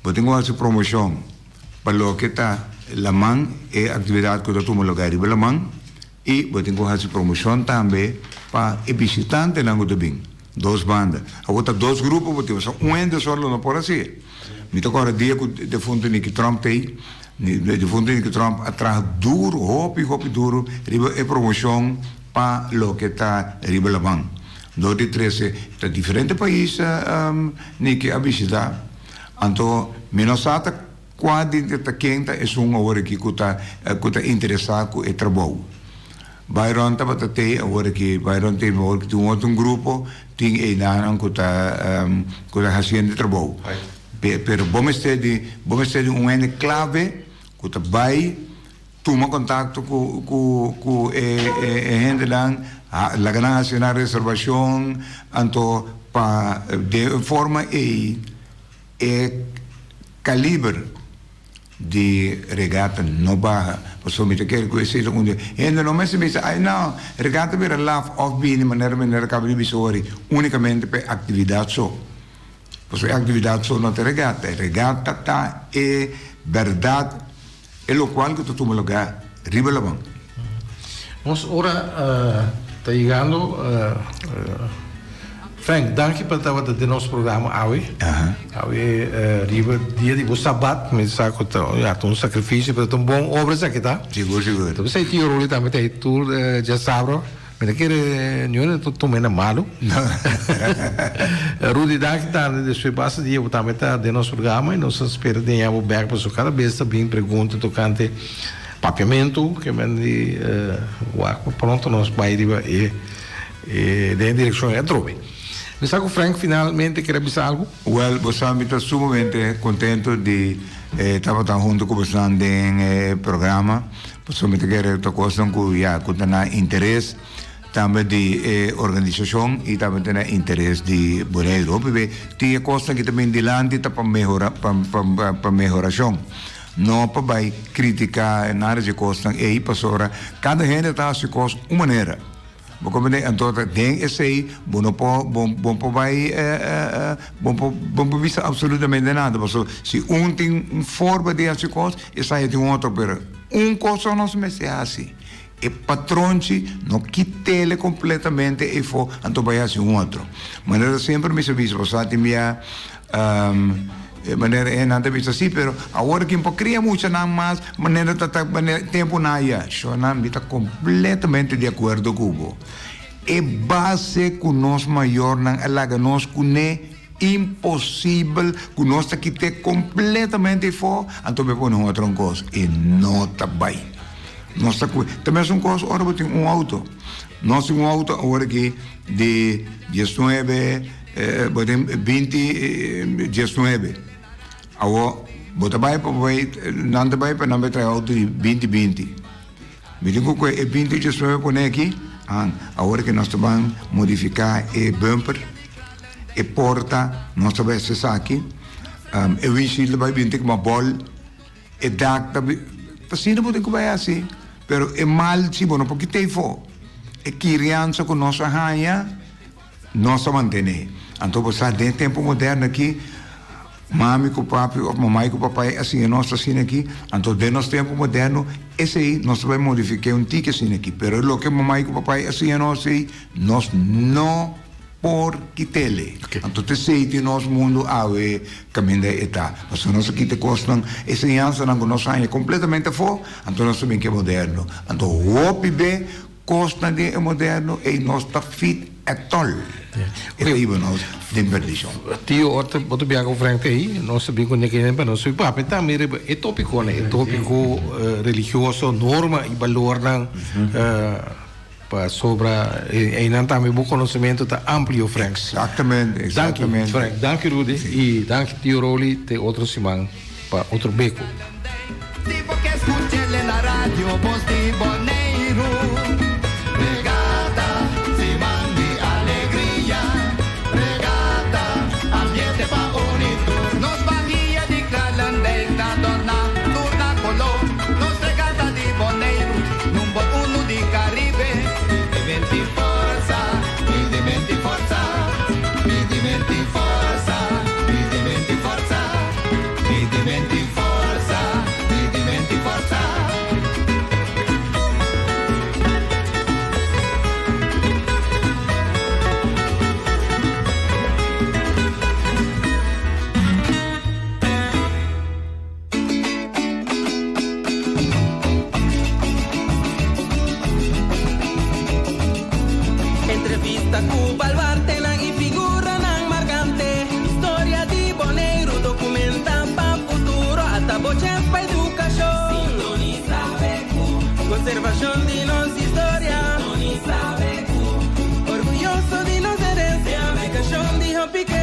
Para tinguasi promoção para o que está la man é atividade que eu tomo lugar de la man e para tinguasi promoção também para o visitante não do bem. 2 bandas. Agora 2 grupos, porque só ainda só não pode ser. Me está agora dia que de fundo que Trump tem, de fundo que Trump atrás duro, hopi duro, é promoção para o que está riba la man. 2 de 13 de diferentes países que a visitar. Então, menosata quase de quem é uma hora que está interessado com o trabalho. Byron estava até agora que Byron tem um grupo tem ainda que está fazendo trabalho. Pero vamos ter um clave que está vai tomar contato com gente lá, la ganancia na reservação, então de forma calibre de regata não baixa. Porque me quer conhecer onde ainda não me se diz, não, regata vira laugh off bem de maneira que eu visori unicamente para atividade só. Porque atividade só não tem regata. Regata tá é verdade é o qual que tu toma lugar riba la banca. Nós ora está chegando Frank, danke por estar de nosso programa hoje. Hoje riba dia de sábado, me saco um sacrifício para um bom obra aqui, tá? Seguro. Então você tem roli também tem tu já sabe, me quer não tu mena malo. Rudy danke tá de sua base dia também tá de nosso programa e nós espera de o back para cada vez também pergunta tocante papiamento que mande pronto nós vai riba e de direção é trobe. Me saco Frank finalmente quer dizer algo? Well, você está sumamente contente de estar junto com você no programa. Você me quer outra coisa que tem interesse também de organização e também tem interesse de Bonaire. Porque tem coisa que também dilante para melhoração. Não para criticar nada de coisa e aí para cada gente está a sua coisa uma maneira. Porque então tem esse aí, bom para vista absolutamente nada. Porque se tem forma de fazer coisa, esse aí tem outro, mas coisa não se mexe assim. E patrão não quita ele completamente e for, então vai fazer outro. Maneira sempre me se visa, você tem minha maneira é nada visto assim, pero agora que cria muito nada mais, maneira tempo na ia, eu não estou completamente de acordo com o é base que nós maior não alaga nós que é impossível que nós aqui te completamente fora, então me põe outra coisa e não está bem. Nós também é uma coisa, agora tem um auto, nós temos um auto agora que de 19, 20, 19. Agora, bota vai não para não trazer auto de 2020. Me digo que é 20 de sua por aqui, agora que nós vamos modificar o bumper, a porta, nós vamos acessar aqui, o windshield vai vir com uma bola, o deck também, assim não pode que assim, pero é mal se bom porque tem fo, é criança com nossa rainha, nós manter. Então você tem tempo moderno aqui. Mami com o papi, ou mamãe com o papai, assim, nós assim aqui. Então, de nosso tempo moderno, esse aí, nós vamos modificar tique assim aqui. Pero o que mamãe com o papai, assim, nós aí, nós não por quitele. Então, te sei de nosso mundo, caminho da etapa. Mas nós aqui te costam, essa criança, não nós é completamente fora, então nós sabemos que é moderno. Então, o PIB costa de moderno e nós está fit at all. É isso nós de perdição. Tio, outro biago Frank aí, nós sabemos que ninguém para nós subir para também é tópico, né? É tópico religioso, norma e valor não para sobre e não também bom conhecimento tá amplo Frank. Exatamente. Danke Frank, danke Rudy e danke tio Roli te outro semana. para outro beco. Tipo que escuché en la radio, voz de Boneiro. Regata, si van de alegría. Regata, ambiente pa' unir. Nos bahía de calandeita, torna, turna color. Nos regata de Boneiro, numbo uno de Caribe. Mi diventi forza, mi diventi forza. Mi diventi forza, mi diventi forza. Mi diventi forza, mi diventi forza. Entrevista cu Baluarte nang ifigura nang marcante. Historia di Boneiro documenta pa futuro hasta voces pa educación. Sintoniza BQ, conservación de nos historia. Sintoniza BQ, orgulloso de nos herencia. Educación dijo pica.